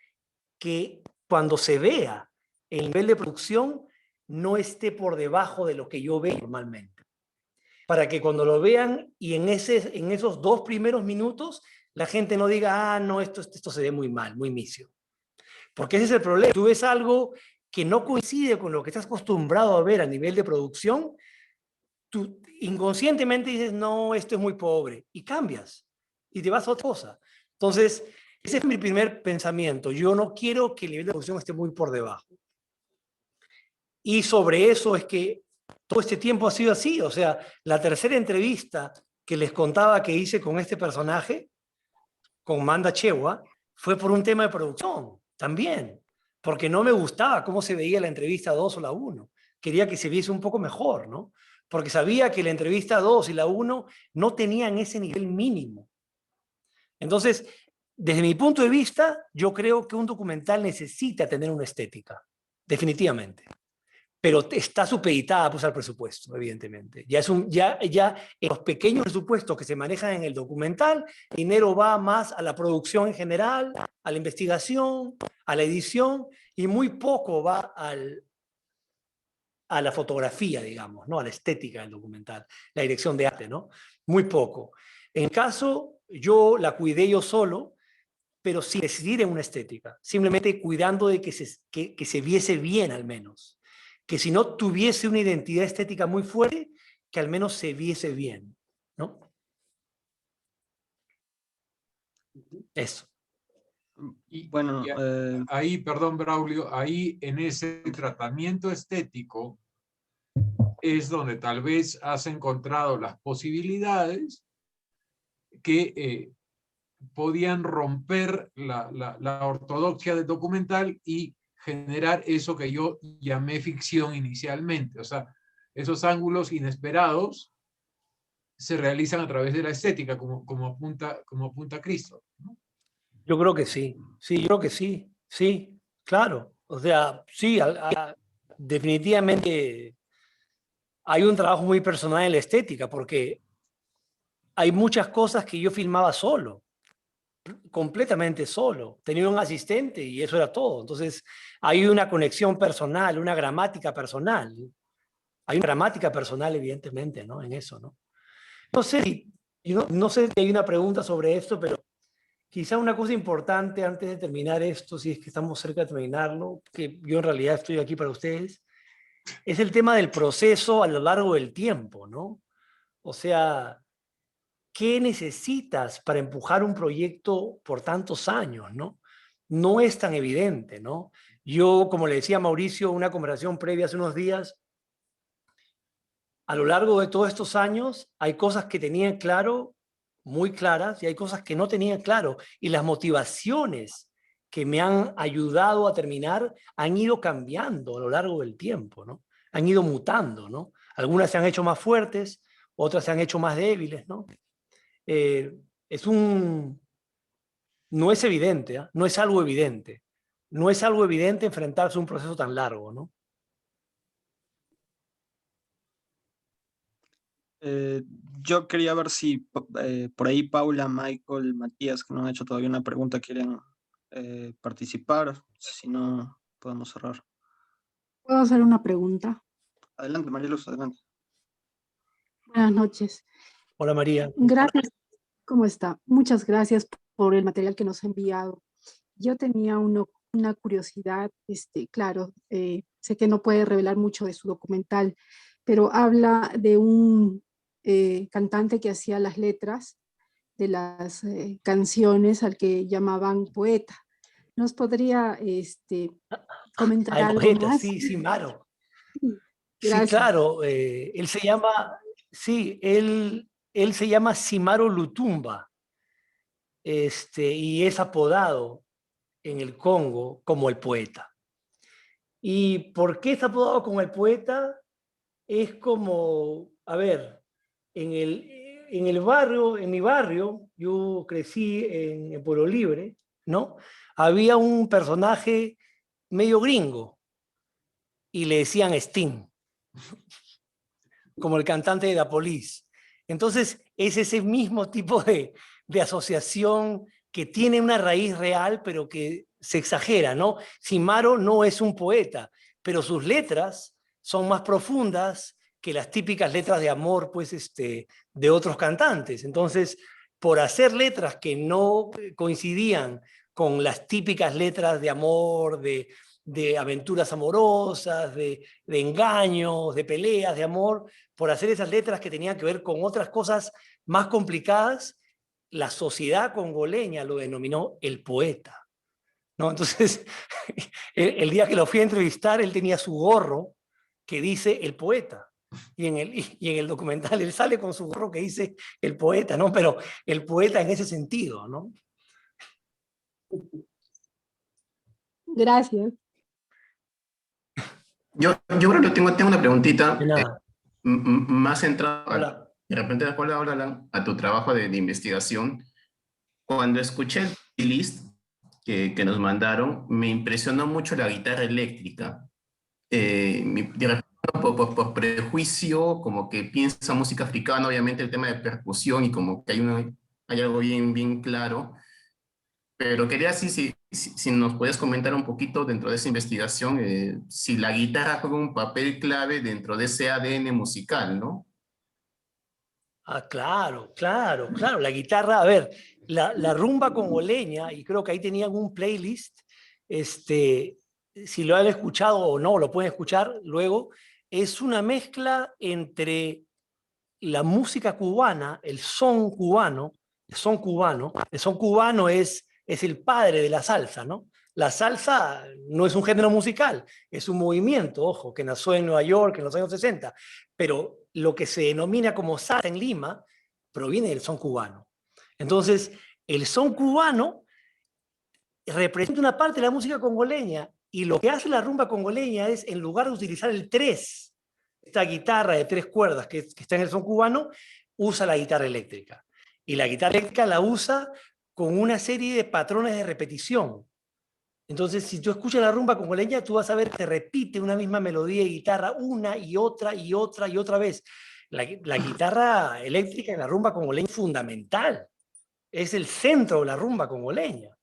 que cuando se vea el nivel de producción no esté por debajo de lo que yo veo normalmente. Para que cuando lo vean y en esos 2 primeros minutos la gente no diga, no, esto se ve muy mal, muy misio. Porque ese es el problema. Tú ves algo que no coincide con lo que estás acostumbrado a ver a nivel de producción, tú inconscientemente dices, no, esto es muy pobre, y cambias, y te vas a otra cosa. Entonces, ese es mi primer pensamiento. Yo no quiero que el nivel de producción esté muy por debajo. Y sobre eso es que todo este tiempo ha sido así. O sea, la tercera entrevista que les contaba que hice con este personaje, con Manda Chewa, fue por un tema de producción también, porque no me gustaba cómo se veía la entrevista 2 o la 1. Quería que se viese un poco mejor, ¿no? Porque sabía que la entrevista 2 y la 1 no tenían ese nivel mínimo. Entonces, desde mi punto de vista, yo creo que un documental necesita tener una estética, definitivamente. pero está supeditada pues, al presupuesto, evidentemente. Ya en los pequeños presupuestos que se manejan en el documental, el dinero va más a la producción en general, a la investigación, a la edición, y muy poco va a la fotografía, digamos, ¿no? A la estética del documental, la dirección de arte, ¿no? Muy poco. En caso, yo la cuidé yo solo, pero sin decidir en una estética, simplemente cuidando de que se viese bien al menos, que si no tuviese una identidad estética muy fuerte, que al menos se viese bien, ¿no? Eso. Y, Bueno, ahí, perdón, Braulio, ahí en ese tratamiento estético es donde tal vez has encontrado las posibilidades que podían romper la ortodoxia del documental y generar eso que yo llamé ficción inicialmente. O sea, esos ángulos inesperados se realizan a través de la estética, como apunta Cristo, ¿no? Yo creo que sí, yo creo que sí, claro. O sea, sí, definitivamente hay un trabajo muy personal en la estética, porque hay muchas cosas que yo filmaba solo, completamente solo. Tenía un asistente y eso era todo. Entonces, hay una conexión personal, una gramática personal. Hay una gramática personal, evidentemente, ¿no? En eso, ¿no? No sé no sé si hay una pregunta sobre esto, pero quizá una cosa importante antes de terminar esto, si es que estamos cerca de terminarlo, que yo en realidad estoy aquí para ustedes, es el tema del proceso a lo largo del tiempo, ¿no? O sea, ¿qué necesitas para empujar un proyecto por tantos años, ¿no? No es tan evidente, ¿no? Yo, como le decía a Mauricio, una conversación previa hace unos días, a lo largo de todos estos años hay cosas que tenía claro, muy claras, y hay cosas que no tenía claro. Y las motivaciones que me han ayudado a terminar han ido cambiando a lo largo del tiempo, ¿no? Han ido mutando, ¿no? Algunas se han hecho más fuertes, otras se han hecho más débiles, ¿no? Eh, es un... No es evidente, ¿eh? No es algo evidente. No es algo evidente enfrentarse a un proceso tan largo, ¿no? yo quería ver si por ahí Paula, Michael, Matías, que no han hecho todavía una pregunta, quieren participar. Si no, podemos cerrar. ¿Puedo hacer una pregunta? Adelante, Marieluz, adelante. Buenas noches. Hola, María. Gracias. ¿Cómo está? Muchas gracias por el material que nos ha enviado. Yo tenía una curiosidad, claro, sé que no puede revelar mucho de su documental, pero habla de un cantante que hacía las letras de las canciones al que llamaban poeta. ¿Nos podría comentar El algo poeta, más? sí, Maro. Gracias. Sí, claro, él se llama, sí, él se llama Simaro Lutumba, y es apodado en el Congo como el poeta. ¿Y por qué está apodado como el poeta? Es como, a ver, en el barrio, en mi barrio, yo crecí en Pueblo Libre, ¿no? Había un personaje medio gringo y le decían Sting, como el cantante de The Police. Entonces, es ese mismo tipo de asociación que tiene una raíz real, pero que se exagera, ¿no? Simaro no es un poeta, pero sus letras son más profundas que las típicas letras de amor, pues, de otros cantantes. Entonces, por hacer letras que no coincidían con las típicas letras de amor, de aventuras amorosas, de engaños, de peleas, de amor, por hacer esas letras que tenían que ver con otras cosas más complicadas, la sociedad congoleña lo denominó el poeta, ¿no? Entonces, el día que lo fui a entrevistar, él tenía su gorro que dice el poeta. Y en el documental él sale con su gorro que dice el poeta, ¿no? Pero el poeta en ese sentido, ¿no? Gracias. Yo creo que tengo una preguntita De nada. más centrada, Hola. de repente después le hablan a tu trabajo de investigación. Cuando escuché el playlist que nos mandaron, me impresionó mucho la guitarra eléctrica. de repente, por prejuicio, como que piensa música africana, obviamente el tema de percusión y como que hay algo bien claro. Pero quería así, si nos puedes comentar un poquito dentro de esa investigación, si la guitarra juega un papel clave dentro de ese ADN musical, ¿no? Ah, claro, claro, claro. La guitarra, a ver, la rumba congoleña, y creo que ahí tenían un playlist, si lo han escuchado o no, lo pueden escuchar luego, es una mezcla entre la música cubana, el son cubano, el son cubano es el padre de la salsa, ¿no? La salsa no es un género musical, es un movimiento, ojo, que nació en Nueva York en los años 60, pero lo que se denomina como salsa en Lima proviene del son cubano. Entonces, el son cubano representa una parte de la música congoleña y lo que hace la rumba congoleña es, en lugar de utilizar el 3, esta guitarra de 3 cuerdas que está en el son cubano, usa la guitarra eléctrica. Y la guitarra eléctrica la usa con una serie de patrones de repetición. Entonces, si tú escuchas la rumba congoleña, tú vas a ver que se repite una misma melodía de guitarra una y otra y otra y otra vez. La guitarra eléctrica en la rumba congoleña es fundamental. Es el centro de la rumba congoleña.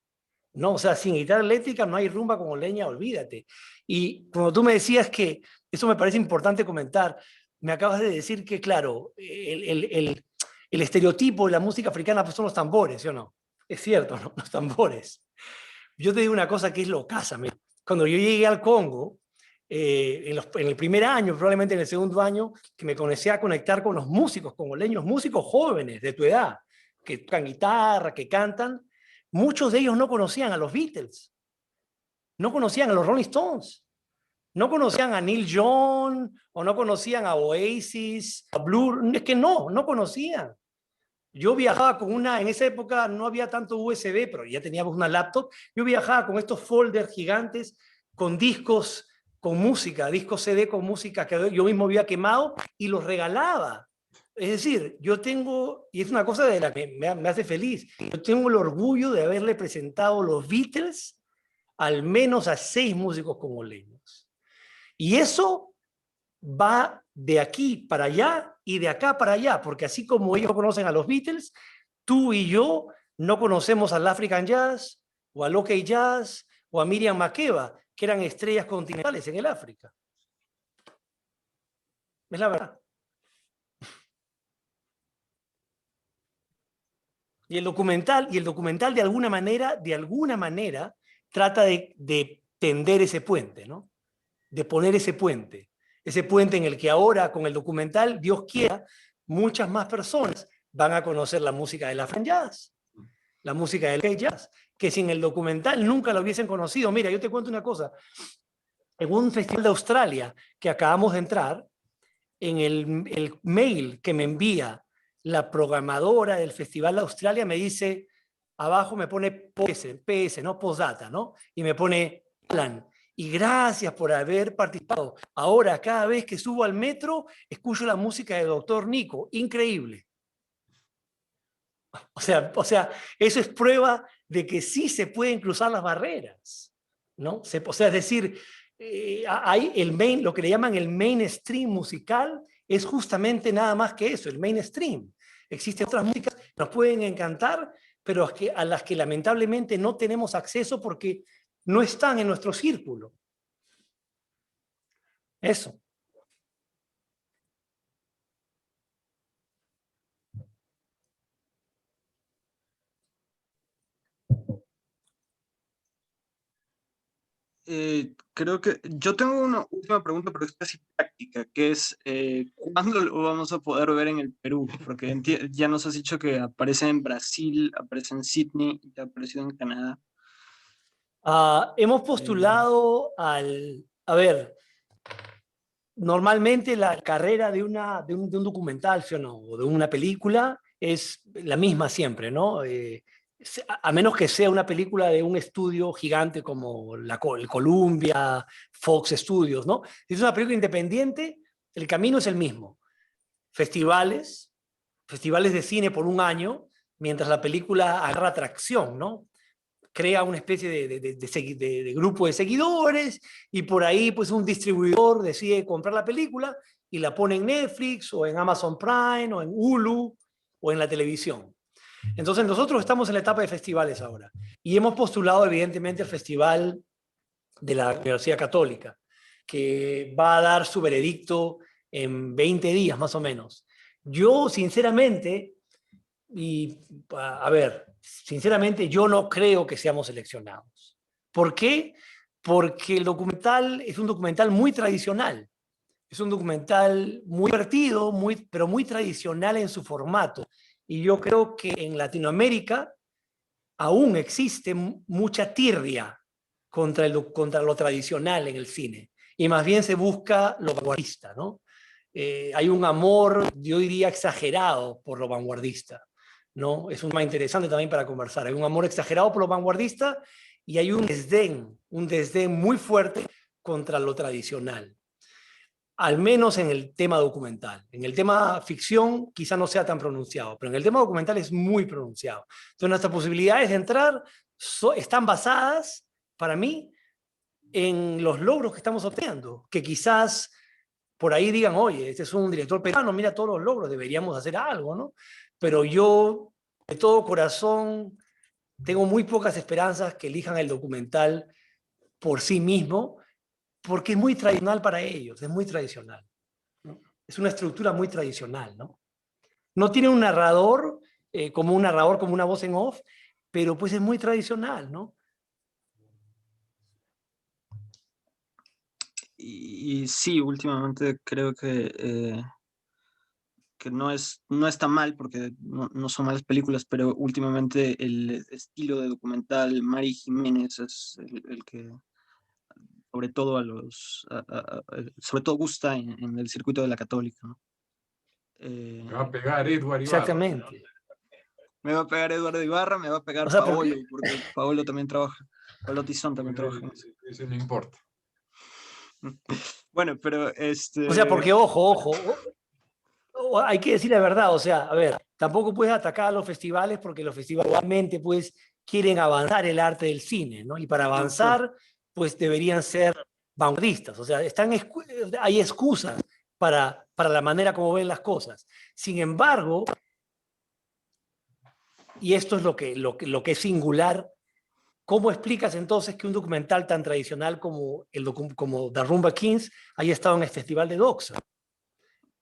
No, o sea, sin guitarra eléctrica no hay rumba congoleña, olvídate. Y como tú me decías que, eso me parece importante comentar, me acabas de decir que, claro, el estereotipo de la música africana pues son los tambores, ¿sí o no? Es cierto, ¿no? Los tambores. Yo te digo una cosa que es locaza. Cuando yo llegué al Congo, en el primer año, probablemente en el segundo año, que me comencé a conectar con los músicos congoleños, músicos jóvenes de tu edad, que tocan guitarra, que cantan, muchos de ellos no conocían a los Beatles, no conocían a los Rolling Stones, no conocían a Neil Young, o no conocían a Oasis, a Blur, es que no conocían. Yo viajaba con en esa época no había tanto USB, pero ya teníamos una laptop, yo viajaba con estos folders gigantes, con discos con música, discos CD con música que yo mismo había quemado y los regalaba. Es decir, yo tengo, y es una cosa de la que me hace feliz, yo tengo el orgullo de haberle presentado los Beatles al menos a 6 músicos congoleños. Y eso va de aquí para allá y de acá para allá, porque así como ellos conocen a los Beatles, tú y yo no conocemos al African Jazz, o al OK Jazz, o a Miriam Makeba, que eran estrellas continentales en el África. Es la verdad. Y el documental de alguna manera trata de tender ese puente, ¿no? De poner ese puente en el que ahora con el documental, Dios quiera, muchas más personas van a conocer la música del African Jazz, la música del OK Jazz, que sin el documental nunca lo hubiesen conocido. Mira, yo te cuento una cosa, en un festival de Australia que acabamos de entrar, en el mail que me envía la programadora del Festival de Australia me dice, abajo me pone PS, ¿no? Postdata, ¿no? Y me pone plan. Y gracias por haber participado. Ahora, cada vez que subo al metro, escucho la música del Dr. Nico. Increíble. O sea, eso es prueba de que sí se pueden cruzar las barreras, ¿no? O sea, es decir, hay lo que le llaman el mainstream musical es justamente nada más que eso, el mainstream. Existen otras músicas que nos pueden encantar, pero a las que lamentablemente no tenemos acceso porque no están en nuestro círculo. Eso. Creo que yo tengo una última pregunta, pero es casi práctica, que es ¿cuándo lo vamos a poder ver en el Perú? Porque ya nos has dicho que aparece en Brasil, aparece en Sydney y ha aparecido en Canadá. Hemos postulado a ver, normalmente la carrera de un documental, ¿sí o no? O de una película es la misma siempre, ¿no? A menos que sea una película de un estudio gigante como el Columbia, Fox Studios, ¿no? Si es una película independiente, el camino es el mismo. Festivales de cine por un año, mientras la película agarra tracción, ¿no? crea una especie de grupo de seguidores y por ahí pues un distribuidor decide comprar la película y la pone en Netflix o en Amazon Prime o en Hulu o en la televisión. Entonces nosotros estamos en la etapa de festivales ahora y hemos postulado evidentemente al Festival de la Universidad Católica, que va a dar su veredicto en 20 días más o menos. Yo sinceramente, sinceramente yo no creo que seamos seleccionados. ¿Por qué? Porque el documental es un documental muy tradicional. Es un documental muy divertido, pero muy tradicional en su formato. Y yo creo que en Latinoamérica aún existe mucha tirria contra lo tradicional en el cine. Y más bien se busca lo vanguardista, ¿no? Hay un amor, yo diría, exagerado por lo vanguardista, ¿no? Es un tema interesante también para conversar. Hay un amor exagerado por lo vanguardista y hay un desdén muy fuerte contra lo tradicional. Al menos en el tema documental. En el tema ficción quizá no sea tan pronunciado, pero en el tema documental es muy pronunciado. Entonces nuestras posibilidades de entrar están basadas, para mí, en los logros que estamos obteniendo, que quizás por ahí digan, oye, este es un director peruano, mira todos los logros, deberíamos hacer algo, ¿no? Pero yo, de todo corazón, tengo muy pocas esperanzas que elijan el documental por sí mismo, porque es muy tradicional para ellos, es muy tradicional, ¿no? Es una estructura muy tradicional, ¿no? No tiene un narrador, como una voz en off, pero pues es muy tradicional, ¿no? Y sí, últimamente creo que no está mal, porque no son malas películas, pero últimamente el estilo de documental Mari Jiménez es el que sobre todo sobre todo gusta en el circuito de la Católica, ¿no? Me va a pegar Edward Ibarra. Exactamente. Me va a pegar Eduardo Ibarra, me va a pegar Paolo, porque Paolo también trabaja, Paolo Tizón también trabaja. Eso no importa. Bueno, pero O sea, porque ojo, hay que decir la verdad, o sea, a ver, tampoco puedes atacar a los festivales porque los festivales igualmente pues quieren avanzar el arte del cine, ¿no? Y para avanzar pues deberían ser vanguardistas, o sea, hay excusas para la manera como ven las cosas. Sin embargo, y esto es lo que es singular, ¿cómo explicas entonces que un documental tan tradicional como The Rumba Kings haya estado en el Festival de Doxa?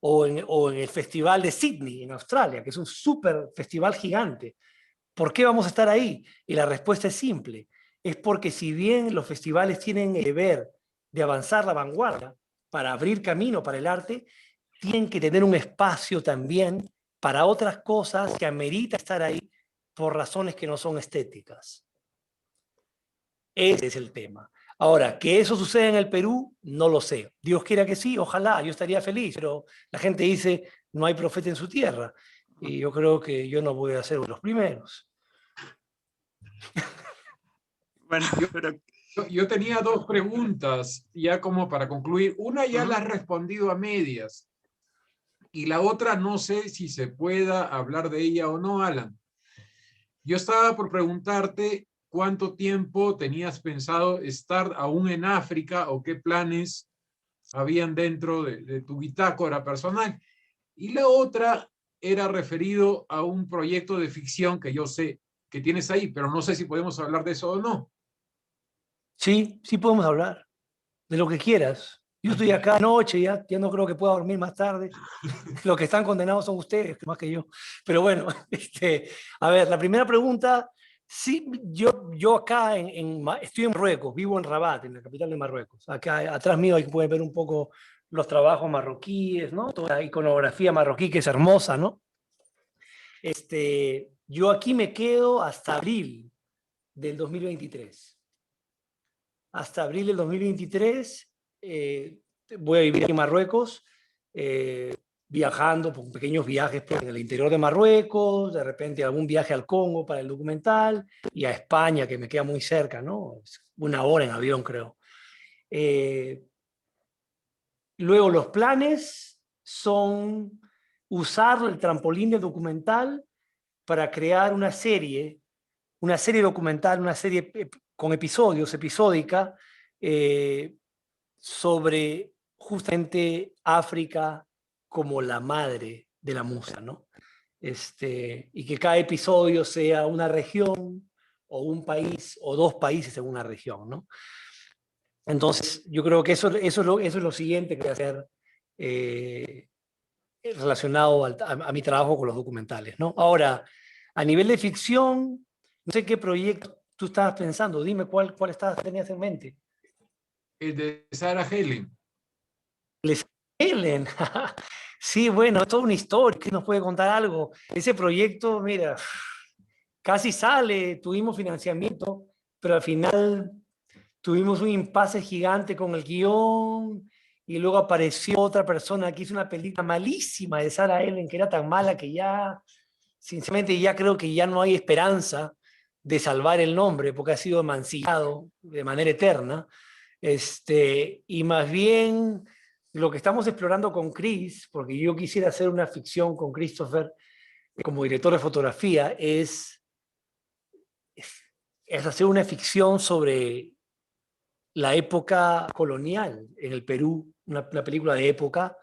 O en el Festival de Sydney, en Australia, que es un súper festival gigante. ¿Por qué vamos a estar ahí? Y la respuesta es simple. Es porque si bien los festivales tienen el deber de avanzar la vanguardia para abrir camino para el arte, tienen que tener un espacio también para otras cosas que amerita estar ahí por razones que no son estéticas. Ese es el tema. Ahora, que eso suceda en el Perú, no lo sé. Dios quiera que sí, ojalá, yo estaría feliz, pero la gente dice, no hay profeta en su tierra. Y yo creo que yo no voy a ser uno de los primeros. Bueno, pero... Yo tenía dos preguntas, ya como para concluir. Una ya la has respondido a medias. Y la otra no sé si se pueda hablar de ella o no, Alan. Yo estaba por preguntarte cuánto tiempo tenías pensado estar aún en África o qué planes habían dentro de tu bitácora personal. Y la otra era referido a un proyecto de ficción que yo sé que tienes ahí, pero no sé si podemos hablar de eso o no. Sí, sí podemos hablar de lo que quieras. Yo estoy acá anoche, ya no creo que pueda dormir más tarde. Los que están condenados son ustedes, más que yo. Pero bueno, a ver, la primera pregunta, sí, yo acá estoy en Marruecos, vivo en Rabat, en la capital de Marruecos. Acá atrás mío ahí pueden ver un poco los trabajos marroquíes, ¿no? Toda la iconografía marroquí que es hermosa, ¿no? Yo aquí me quedo hasta abril del 2023. Hasta abril del 2023 voy a vivir en Marruecos, viajando por pequeños viajes en el interior de Marruecos, de repente algún viaje al Congo para el documental y a España, que me queda muy cerca, ¿no? Es 1 hora en avión, creo. Luego los planes son usar el trampolín del documental para crear una serie una serie documental, una serie con episodios, episódica, sobre justamente África como la madre de la música, ¿no? Y que cada episodio sea una región o un país o dos países en una región, ¿no? Entonces, yo creo que eso es lo siguiente que voy a hacer relacionado a mi trabajo con los documentales, ¿no? Ahora, a nivel de ficción, no sé qué proyecto tú estabas pensando, dime cuál tenías en mente. El de Sarah Helen. Helen, sí, bueno, es toda una historia, que nos puede contar algo. Ese proyecto, mira, casi sale, tuvimos financiamiento, pero al final tuvimos un impasse gigante con el guión y luego apareció otra persona que hizo una película malísima de Sarah Ellen, que era tan mala que ya, sinceramente, ya creo que ya no hay esperanza de salvar el nombre porque ha sido mancillado de manera eterna. Y más bien lo que estamos explorando con Chris, porque yo quisiera hacer una ficción con Christopher como director de fotografía, es hacer una ficción sobre la época colonial en el Perú, una película de época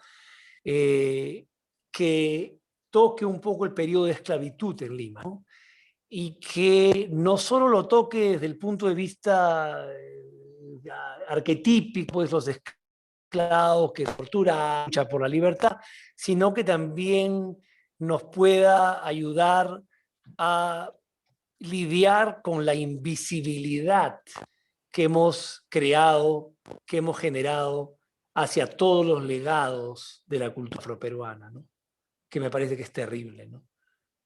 que toque un poco el periodo de esclavitud en Lima, ¿no? Y que no solo lo toque desde el punto de vista arquetípico, pues los esclavos que torturan, lucha por la libertad, sino que también nos pueda ayudar a lidiar con la invisibilidad que hemos creado, que hemos generado hacia todos los legados de la cultura afroperuana, ¿no? Que me parece que es terrible, ¿no?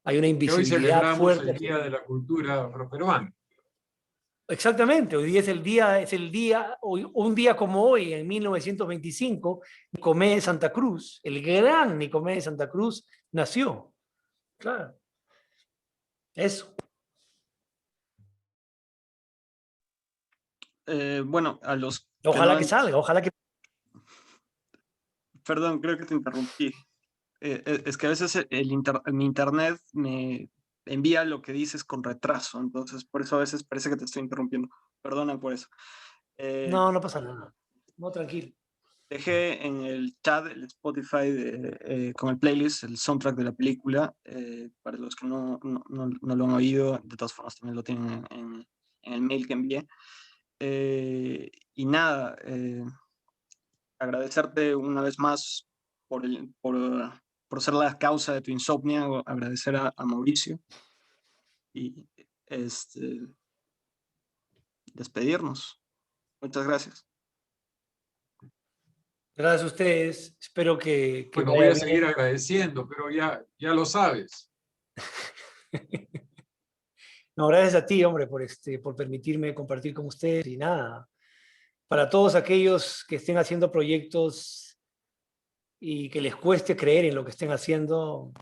Hay una Que hoy invisibilidad celebramos fuerte. el Día de la Cultura Afroperuana. Exactamente, hoy día un día como hoy, en 1925, Nicomé de Santa Cruz, el gran Nicomé de Santa Cruz, nació. Claro. Eso. Bueno, a los Ojalá que salga, ojalá que... Perdón, creo que te interrumpí. Es que a veces mi internet me envía lo que dices con retraso, entonces por eso a veces parece que te estoy interrumpiendo. Perdona por eso. No, no pasa nada. No, tranquilo. Dejé en el chat el Spotify con el playlist, el soundtrack de la película. Para los que no lo han oído, de todas formas también lo tienen en el mail que envié. Y nada, agradecerte una vez más por ser la causa de tu insomnio, agradecer a Mauricio y despedirnos. Muchas gracias. Gracias a ustedes. Espero que Bueno, vaya voy a bien. seguir agradeciendo, pero ya lo sabes. No, gracias a ti, hombre, por permitirme compartir con ustedes y nada. Para todos aquellos que estén haciendo proyectos y que les cueste creer en lo que estén haciendo,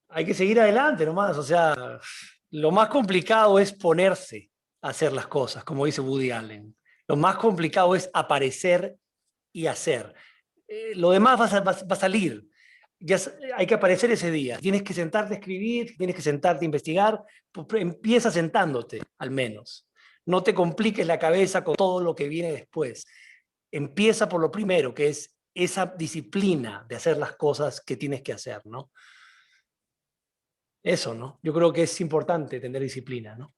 hay que seguir adelante nomás. O sea, lo más complicado es ponerse a hacer las cosas, como dice Woody Allen. Lo más complicado es aparecer y hacer. Lo demás va a salir. Ya hay que aparecer ese día. Tienes que sentarte a escribir, tienes que sentarte a investigar. Empieza sentándote, al menos. No te compliques la cabeza con todo lo que viene después. Empieza por lo primero, que es esa disciplina de hacer las cosas que tienes que hacer, ¿no? Eso, ¿no? Yo creo que es importante tener disciplina, ¿no?